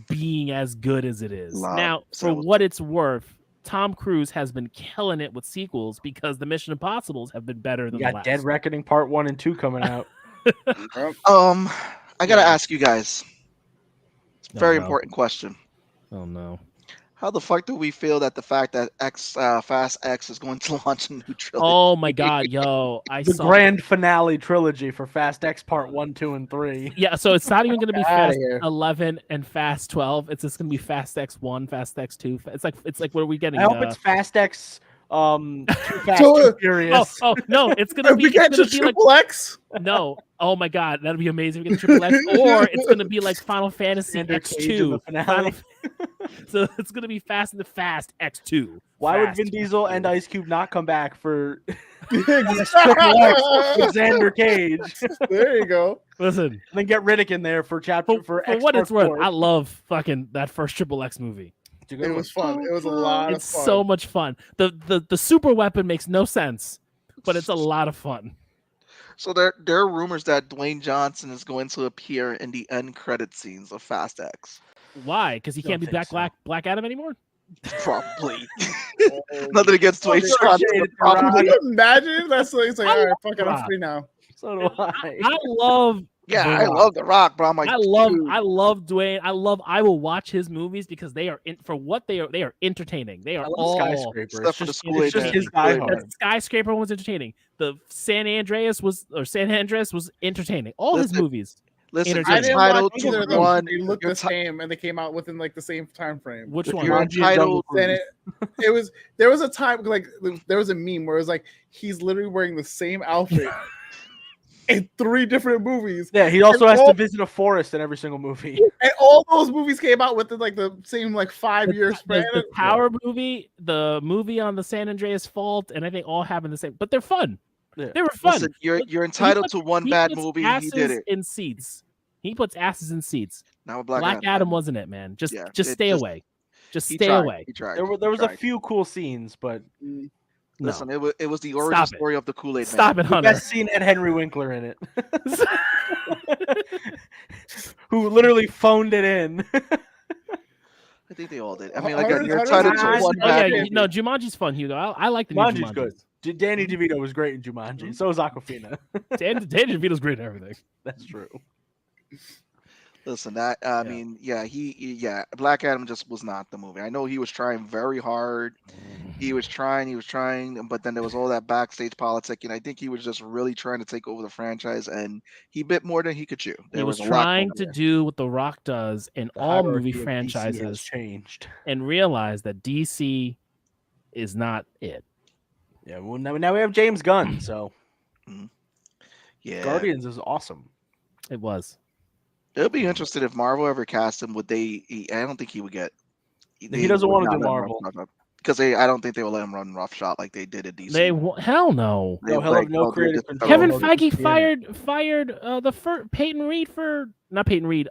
being as good as it is. Lot Now, of for sales. what it's worth, Tom Cruise has been killing it with sequels because the Mission Impossibles have been better than You the got last. Dead Reckoning Part 1 and 2 coming out. I gotta ask you guys. It's a very no. important question. Oh no. How the fuck do we feel that the fact that Fast X is going to launch a new trilogy? Oh my god, yo. I The saw grand finale trilogy for Fast X Part 1, 2, and 3. Yeah, so it's not even going to be Outta Fast here. 11 and Fast 12. It's just going to be Fast X1, Fast X2. It's like what are we getting? I hope it's Fast X Too Fast, So, Too Furious. Oh no, it's gonna be. we get It's to gonna be like Triple X. no. Oh my god, that'd be amazing. We get Triple X, or it's gonna be like Final Fantasy Xander Cage in the X2. finale. So it's gonna be Fast and the Fast X2. Why would Fast Vin Diesel and X2. Ice Cube not come back for Triple with Xander Cage? There you go. Listen, And then get Riddick in there for chapter for X what it's worth, Force. I love fucking that first Triple X movie. It's a good It one. was fun. It was a lot It's of fun. so much fun. The super weapon makes no sense, but it's a lot of fun. So there are rumors that Dwayne Johnson is going to appear in the end credit scenes of Fast X. Why? Because he Don't can't be think Black Adam anymore. Probably. Oh, Nothing against Dwayne You're Johnson. shaded, but probably. Can you imagine? That's like, it's like, I all right, love fuck it, I'm Rock. free now. So do I. I love. Yeah, The I Rock. love The Rock, but I'm like, I dude. love Dwayne. I will watch his movies because they are for what they are entertaining. They are I love all Skyscraper. Except It's for the just, Kool-Aid it's just Man. his Kool-Aid diehard. Man. The Skyscraper was entertaining. The San Andreas was entertaining. All his Listen, movies. Listen, Entertaining. I you're didn't watch entitled either to of them. one. They looked You're the same, and they came out within like the same time frame. Which If one? you're Jumanji and entitled, Jungle Then it was there was a time like there was a meme where it was like he's literally wearing the same outfit in 3 different movies, Yeah, he also And has all- to visit a forest in every single movie. and all those movies came out within like the same like 5-year span. The Power movie, the movie on the San Andreas Fault, and I think all happened the same. But they're fun. Yeah. They were fun. listen, you're He entitled puts- to one he bad puts movie. He asses did it. in seats. He puts asses in seats. Now with Black Adam wasn't it, man. Just Yeah, just it stay just- away. Just He stay tried. away. He tried. There was He a tried. few cool scenes, but No. Listen, it was the origin Stop it. story of the Kool-Aid Man. Stop it, the Hunter. best scene had Henry Winkler in it, who literally phoned it in. I think they all did. I mean, again, Hunter- you're Hunter's entitled a to one Oh bad yeah, movie. no, Jumanji's fun, Hugo. I like the new Jumanji's Jumanji. good. Danny DeVito was great in Jumanji. So is Aquafina. Danny DeVito's great in everything. That's true. Listen, that I mean, yeah, Black Adam just was not the movie. I know he was trying very hard. He was trying, but then there was all that backstage politics, and I think he was just really trying to take over the franchise, and he bit more than he could chew. He was a lot trying going to on. do what The Rock does in The all hierarchy movie of DC has franchises changed. and realize that DC is not it. Yeah, well, now we have James Gunn, so Yeah, Guardians is awesome. It was. it'll be interesting if Marvel ever cast him. Would they? I don't think he would get. He doesn't would wanna not do let him Marvel. run because I don't think they will let him run roughshod like they did at DC. Hell no. No, he'll have no creative control. Kevin no Feige disappearing. fired the first Peyton Reed for not Peyton Reed.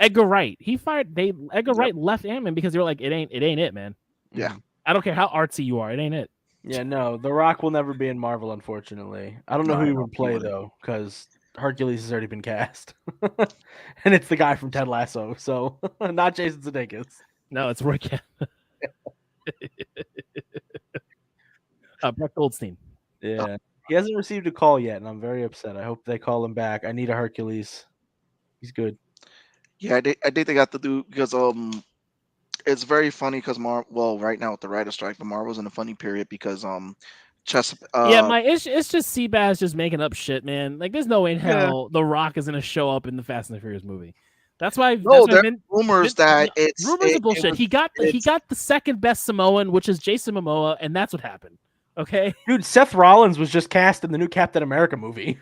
Edgar Wright. Edgar Wright left Ant-Man because they were like, it ain't it, man. Yeah. I don't care how artsy you are, it ain't it. Yeah, no, The Rock will never be in Marvel, unfortunately. I don't know No, who he I know, would he play wouldn't. though, because Hercules has already been cast, and it's the guy from Ted Lasso, so not Jason Sudeikis. No, it's Roy Kent. Brett Goldstein. Yeah, he hasn't received a call yet, and I'm very upset. I hope they call him back. I need a Hercules. He's good. Yeah, I think they got to do because it's very funny because right now with the writer strike, but Marvel's in a funny period because it's just Seabass just making up shit, man. Like there's no way in hell The Rock is gonna show up in the Fast and the Furious movie. That's why rumors that rumors are bullshit. He got the second best Samoan, which is Jason Momoa, and that's what happened. Okay, dude, Seth Rollins was just cast in the new Captain America movie.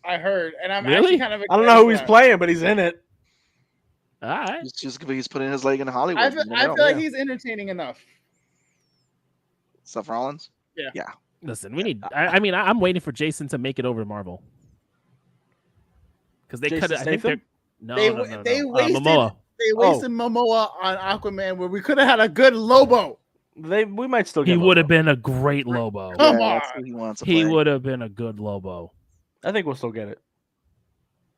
I heard, and I'm really actually kind of. I don't know who he's playing, but he's in it. All right, he's putting his leg in Hollywood. I feel like he's entertaining enough. Seth Rollins. Yeah. Listen, we need. I mean, I'm waiting for Jason to make it over to Marvel because they could. I think they're. No. They wasted Momoa. They wasted Momoa on Aquaman, where we could have had a good Lobo. We might still get. He would have been a great Lobo. Come on, he would have been a good Lobo. I think we'll still get it.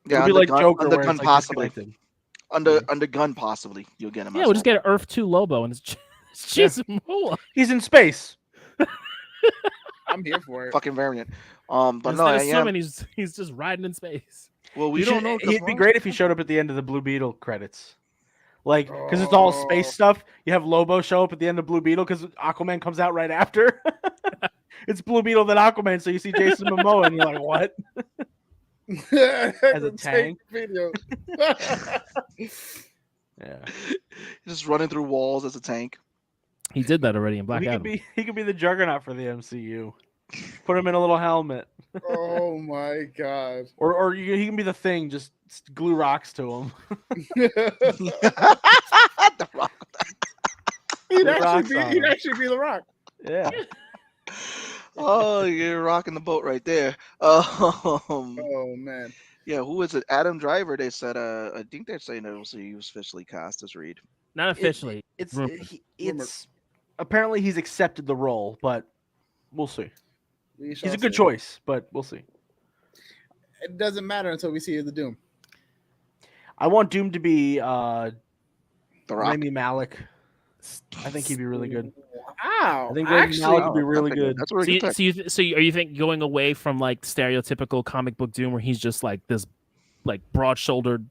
Yeah, it'll be like Joker, under where gun it's possibly. Under gun possibly, you'll get him. Yeah, we'll just get an Earth 2 Lobo, and it's Jason Momoa. He's in space. I'm here for it. Fucking variant. But instead no, of swimming, he's just riding in space. Well, we don't know. He'd be great if he showed up at the end of the Blue Beetle credits. Like, because it's all space stuff. You have Lobo show up at the end of Blue Beetle because Aquaman comes out right after. It's Blue Beetle then Aquaman, so you see Jason Momoa and you're like, what? As a tank. Video. Yeah. Just running through walls as a tank. He did that already in Black Adam. He could be the Juggernaut for the MCU. Put him in a little helmet. Oh my god. Or he can be the Thing, just glue rocks to him. The Rock. He'd actually be the Rock. Yeah. Oh, you're rocking the boat right there. Oh man. Yeah, who is it? Adam Driver. They said. I think they're saying that he was officially cast as Reed. Not officially. It's apparently he's accepted the role, but we'll see. He's a good see. choice, but we'll see. It doesn't matter until we see the Doom. I want Doom to be The Rock. Rami Malek. I think he'd be really good. Wow. I think Rami Malek would be really good. That's where he So are you think going away from like stereotypical comic book Doom, where he's just like this, like broad-shouldered?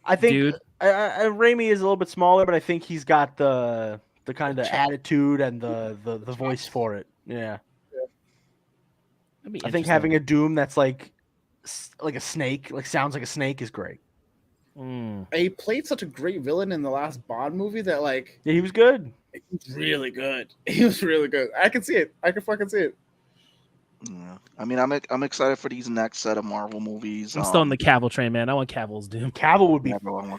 I think dude. Raimi is a little bit smaller, but I think he's got the kind of attitude and the voice for it. Yeah. I think having a Doom that's like a snake, like sounds like a snake, is great. He played such a great villain in the last Bond movie that yeah, he was good. He was really good. He was really good. I can see it. I can fucking see it. Yeah. I mean, I'm excited for these next set of Marvel movies. I'm still on the Cavill train, man. I want Cavill's Doom. Cavill would be.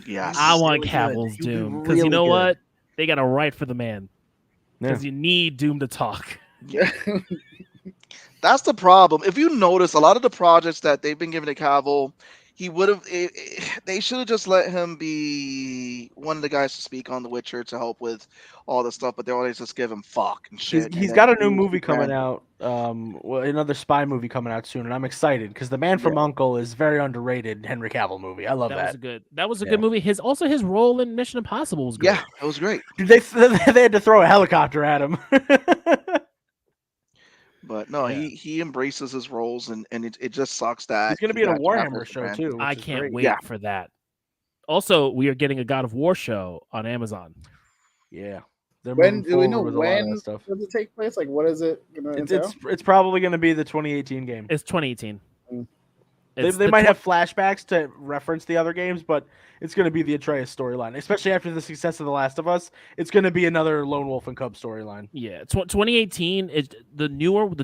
Yes. I want Cavill's Doom because you know what? They got to write for the man. Because you need Doom to talk. Yeah. That's the problem. If you notice, a lot of the projects that they've been giving to Cavill, they should have just let him be one of the guys to speak on The Witcher to help with all the stuff, but they always just give him fuck and shit. He's got a new movie coming out, another spy movie coming out soon, and I'm excited because The Man from U.N.C.L.E. is very underrated Henry Cavill movie. I love that. That was a good movie. His role in Mission Impossible was good. Yeah, it was great. Dude, they had to throw a helicopter at him. But no, he embraces his roles, and it just sucks that he's going to be in a Warhammer show too. I can't wait for that. Also, we are getting a God of War show on Amazon. Yeah. When do we know when does it take place? Like, what is it going to entail? It's probably going to be the 2018 game. It's 2018. They might have flashbacks to reference the other games, but it's going to be the Atreus storyline, especially after the success of The Last of Us. It's going to be another Lone Wolf and Cub storyline. Yeah, 2018 is the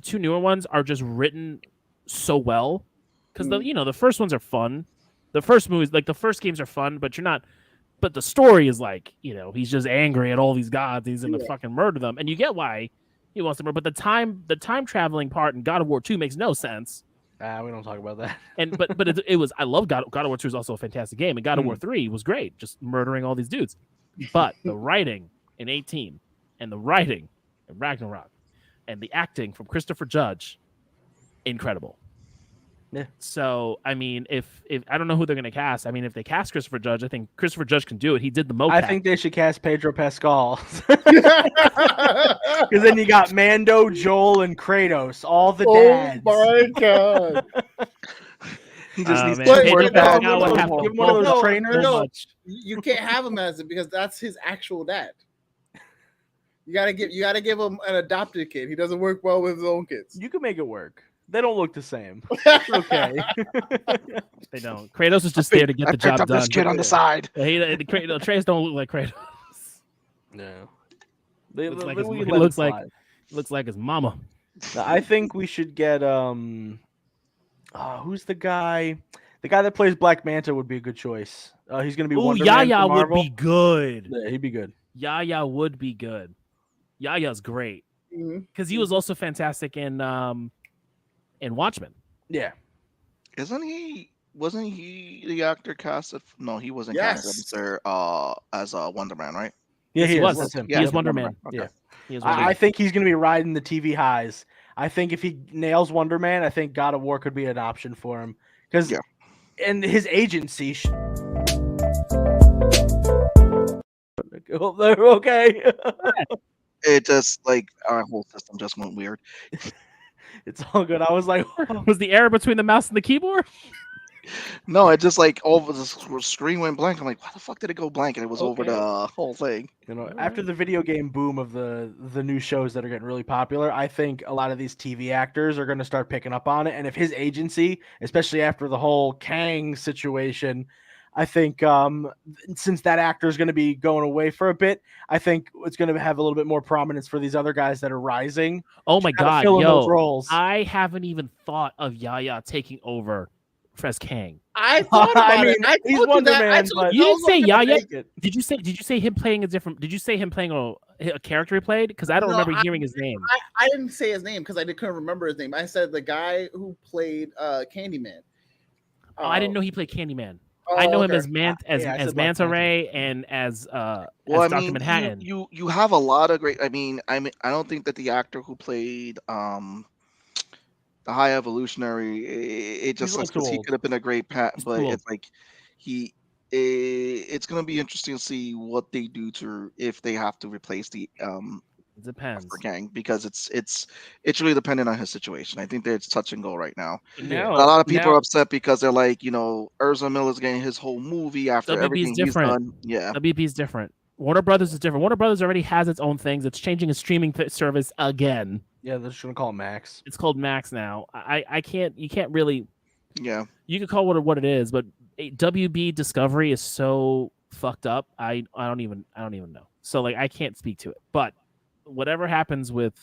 two newer ones are just written so well because the first ones are fun. The first movies, like the first games, are fun, but but the story is like he's just angry at all these gods. He's gonna fucking murder them, and you get why he wants to murder. But the time traveling part in God of War 2 makes no sense. We don't talk about that. And but it was, I love God of War 2 is also a fantastic game, and God of War 3 was great, just murdering all these dudes. But the writing in 18 and the writing in Ragnarok and the acting from Christopher Judge, incredible. Yeah. So I mean, if I don't know who they're gonna cast. I mean, if they cast Christopher Judge, I think Christopher Judge can do it. He did the mocap. I think they should cast Pedro Pascal. Because then you got Mando, Joel, and Kratos, all the dads. Oh my god! He just needs man. to Hey, work no, out. now I have to Give him one of those work trainers. so No. much. You can't have him as it because that's his actual dad. You gotta give him an adopted kid. He doesn't work well with his own kids. You can make it work. They don't look the same. It's okay. They don't. Kratos is just there to get I the picked job up done. this kid on the side. Kratos don't look like Kratos. No. They Looks like we his, can he let it looks like slide. looks like his mama. I think we should get who's the guy? The guy that plays Black Manta would be a good choice. He's gonna be Oh, Wonder Man Yaya for would Marvel. be good. Yeah, he'd be good. Yaya would be good. Yaya's great Mhm. because he was also fantastic in Watchmen. Yeah. Wasn't he the actor casted? No, he wasn't Yes. casted as Wonder Man, right? Yeah, Yes, he was. That's him. Yeah, He is he's Wonder Wonder Man. Man. Okay. Yeah, he is Wonder I Man. think he's gonna be riding the TV highs. I think if he nails Wonder Man, I think God of War could be an option for him because, Yeah. and his agency. Okay. It just like our whole system just went weird. It's all good. I was like, Was the error between the mouse and the keyboard? No, it just like all of the screen went blank. I'm like, why the fuck did it go blank? And it was over Okay. the whole thing. after the video game boom of the new shows that are getting really popular, I think a lot of these TV actors are going to start picking up on it. And if his agency, especially after the whole Kang situation, I think since that actor is going to be going away for a bit, I think it's going to have a little bit more prominence for these other guys that are rising. Oh my Kinda god, fill in those yo! roles. I haven't even thought of Yaya taking over Fres Kang. I thought about I mean, it. I he's told you Wonder that. I Man, told but You I didn't was say gonna Yaya? take it. Did you say him playing a different? Did you say him playing a character he played? Because I don't No, remember hearing his name. I didn't say his name because I couldn't remember his name. I said the guy who played Candyman. Oh, I didn't know he played Candyman. Oh, I know him okay. as Yeah, I as said Black Manta Panther. Ray and as Well, as I Dr. mean, Manhattan. you have a lot of great. I mean, I don't think that the actor who played the High Evolutionary, it just He's a little sucks because too he old. could have been a great Pat, He's but too old. it's like it's gonna be interesting to see what they do to if they have to replace the It depends. for Gang because it's really dependent on his situation. I think that it's touch and go right now. Now, A lot of people are now upset because they're like, Ezra Miller's getting his whole movie after WB's everything he's different. done. Yeah. WB's different. Warner Brothers is different. Warner Brothers already has its own things. It's changing its streaming service again. Yeah, they're just gonna call him Max. It's called Max now. I can't. You can't really. Yeah. You could call it what it is, but WB Discovery is so fucked up. I don't even know. So like I can't speak to it. But whatever happens with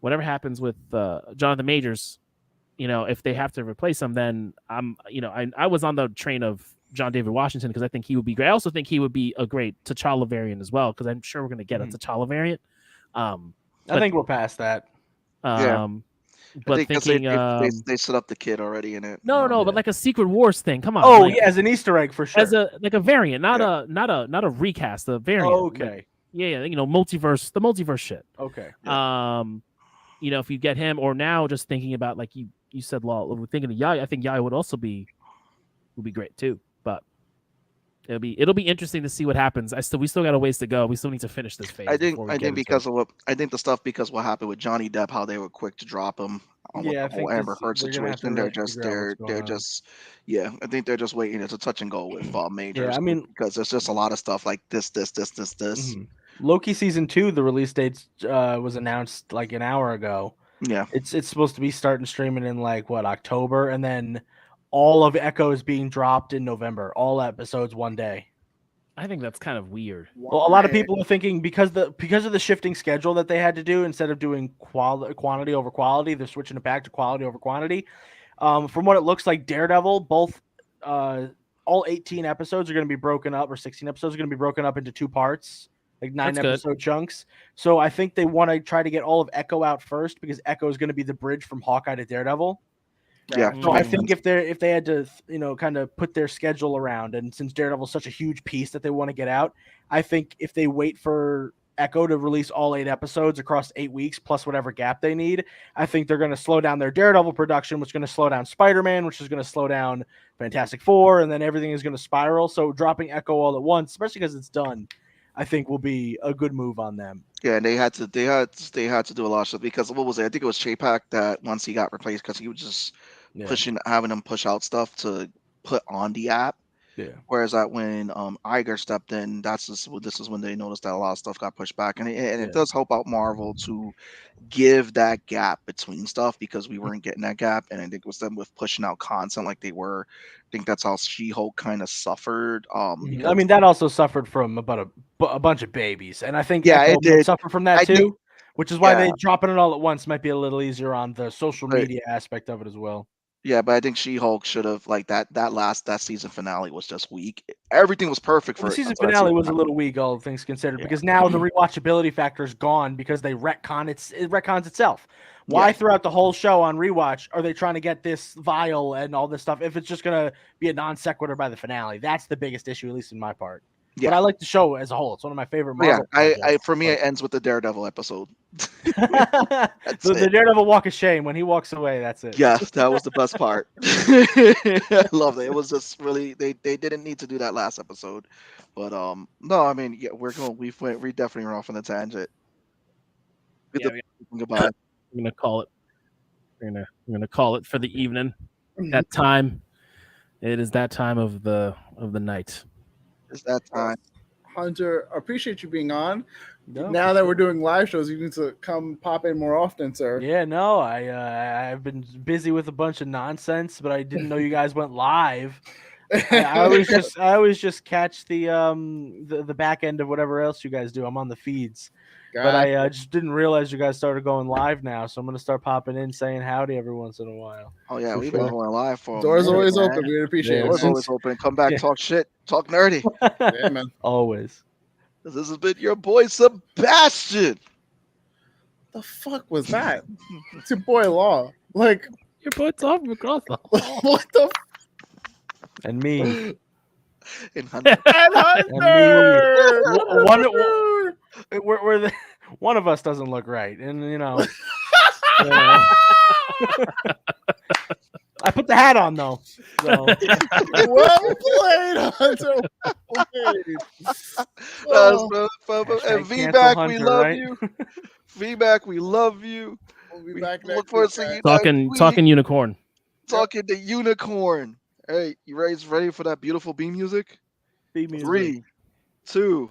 Jonathan Majors, if they have to replace him, then I was on the train of John David Washington because I think he would be great. I also think he would be a great T'Challa variant as well because I'm sure we're gonna get a T'Challa variant. I think we're past that. But I think thinking, they set up the kid already in it. no, but like a Secret Wars thing. Come on. Oh like, yeah, as an Easter egg for sure. as a variant, not a recast, a variant. Okay. Yeah, multiverse, the multiverse shit. Okay. If you get him, or now just thinking about like you said, Law, we're thinking of Yaya. I think Yaya would be great too. But it'll be interesting to see what happens. We still got a ways to go. We still need to finish this phase. I think because what happened with Johnny Depp, how they were quick to drop him with Yeah, I the whole think Amber Heard they're gonna have to situation. really figure out what's going on. I think they're just waiting. It's a touch and go with Majors. Yeah, I mean, because there's just a lot of stuff like this. Mhm. Loki season 2, the release date was announced like an hour ago. Yeah, It's supposed to be starting streaming in like October, and then all of Echo is being dropped in November. All episodes one day. I think that's kind of weird. Well, a lot of people are thinking because of the shifting schedule that they had to do, instead of doing quantity over quality, they're switching it back to quality over quantity. From what it looks like, Daredevil, both all 18 episodes are going to be broken up, or 16 episodes are going to be broken up into 2 parts, like 9 episode chunks. So I think they want to try to get all of Echo out first because Echo is going to be the bridge from Hawkeye to Daredevil. yeah. So I think if they had to, kind of put their schedule around, and since Daredevil is such a huge piece that they want to get out, I think if they wait for Echo to release all 8 episodes across 8 weeks plus whatever gap they need, I think they're going to slow down their Daredevil production, which is going to slow down Spider-Man, which is going to slow down Fantastic Four, and then everything is going to spiral. So dropping Echo all at once, especially because it's done, I think will be a good move on them. Yeah, and they had to do a lot of stuff because what was it? I think it was Chapek that once he got replaced because he was just having them push out stuff to put on the app. Yeah. Whereas that when Iger stepped in, this is when they noticed that a lot of stuff got pushed back, and it does help out Marvel to give that gap between stuff because we weren't getting that gap, and I think it was them with pushing out content like they were. I think that's how She-Hulk kind of suffered. I mean, that also suffered from about a bunch of babies, and I think it did suffer from that too, which is why they dropping it all at once might be a little easier on the social media aspect of it as well. Yeah, but I think She-Hulk should have that season finale was just weak. Everything was perfect for the season finale was a little weak, all things considered, because now the rewatchability factor is gone because they retcons itself. Why throughout the whole show on rewatch are they trying to get this vial and all this stuff if it's just gonna be a non sequitur by the finale? That's the biggest issue, at least in my part. Yeah. But I like the show as a whole. It's one of my favorite Marvel. For me, it ends with the Daredevil episode. The Daredevil walk of shame when he walks away. That's it. Yeah, that was the best part. I loved it. It was just really they didn't need to do that last episode, but no, I mean we definitely went off on a tangent. Goodbye. I'm gonna call it. We're gonna call it for the evening. That time. It is that time of the night. It's that time. Hunter, I appreciate you being on. No, now that we're doing live shows, you need to come pop in more often, sir. Yeah, no, I've been busy with a bunch of nonsense, but I didn't know you guys went live. I always just catch the back end of whatever else you guys do. I'm on the feeds. But I just didn't realize you guys started going live now, so I'm going to start popping in saying howdy every once in a while. Oh, yeah, we've been going live for doors always open. We appreciate it. Doors always open. Come back, talk shit, talk nerdy. Yeah, man. Always. This has been your boy, Sebastian. The fuck was that? It's your boy Law. Like, your boy Tom across the hall. What the And me. And Hunter. One of us doesn't look right, and you know. I put the hat on though. So. Well played, Hunter. And Vmac, we love you. Vmac, we love you. We'll be back look forward to seeing you. Talking unicorn. Talking to unicorn. Hey, you ready for that beautiful B music? B music. 3, 2.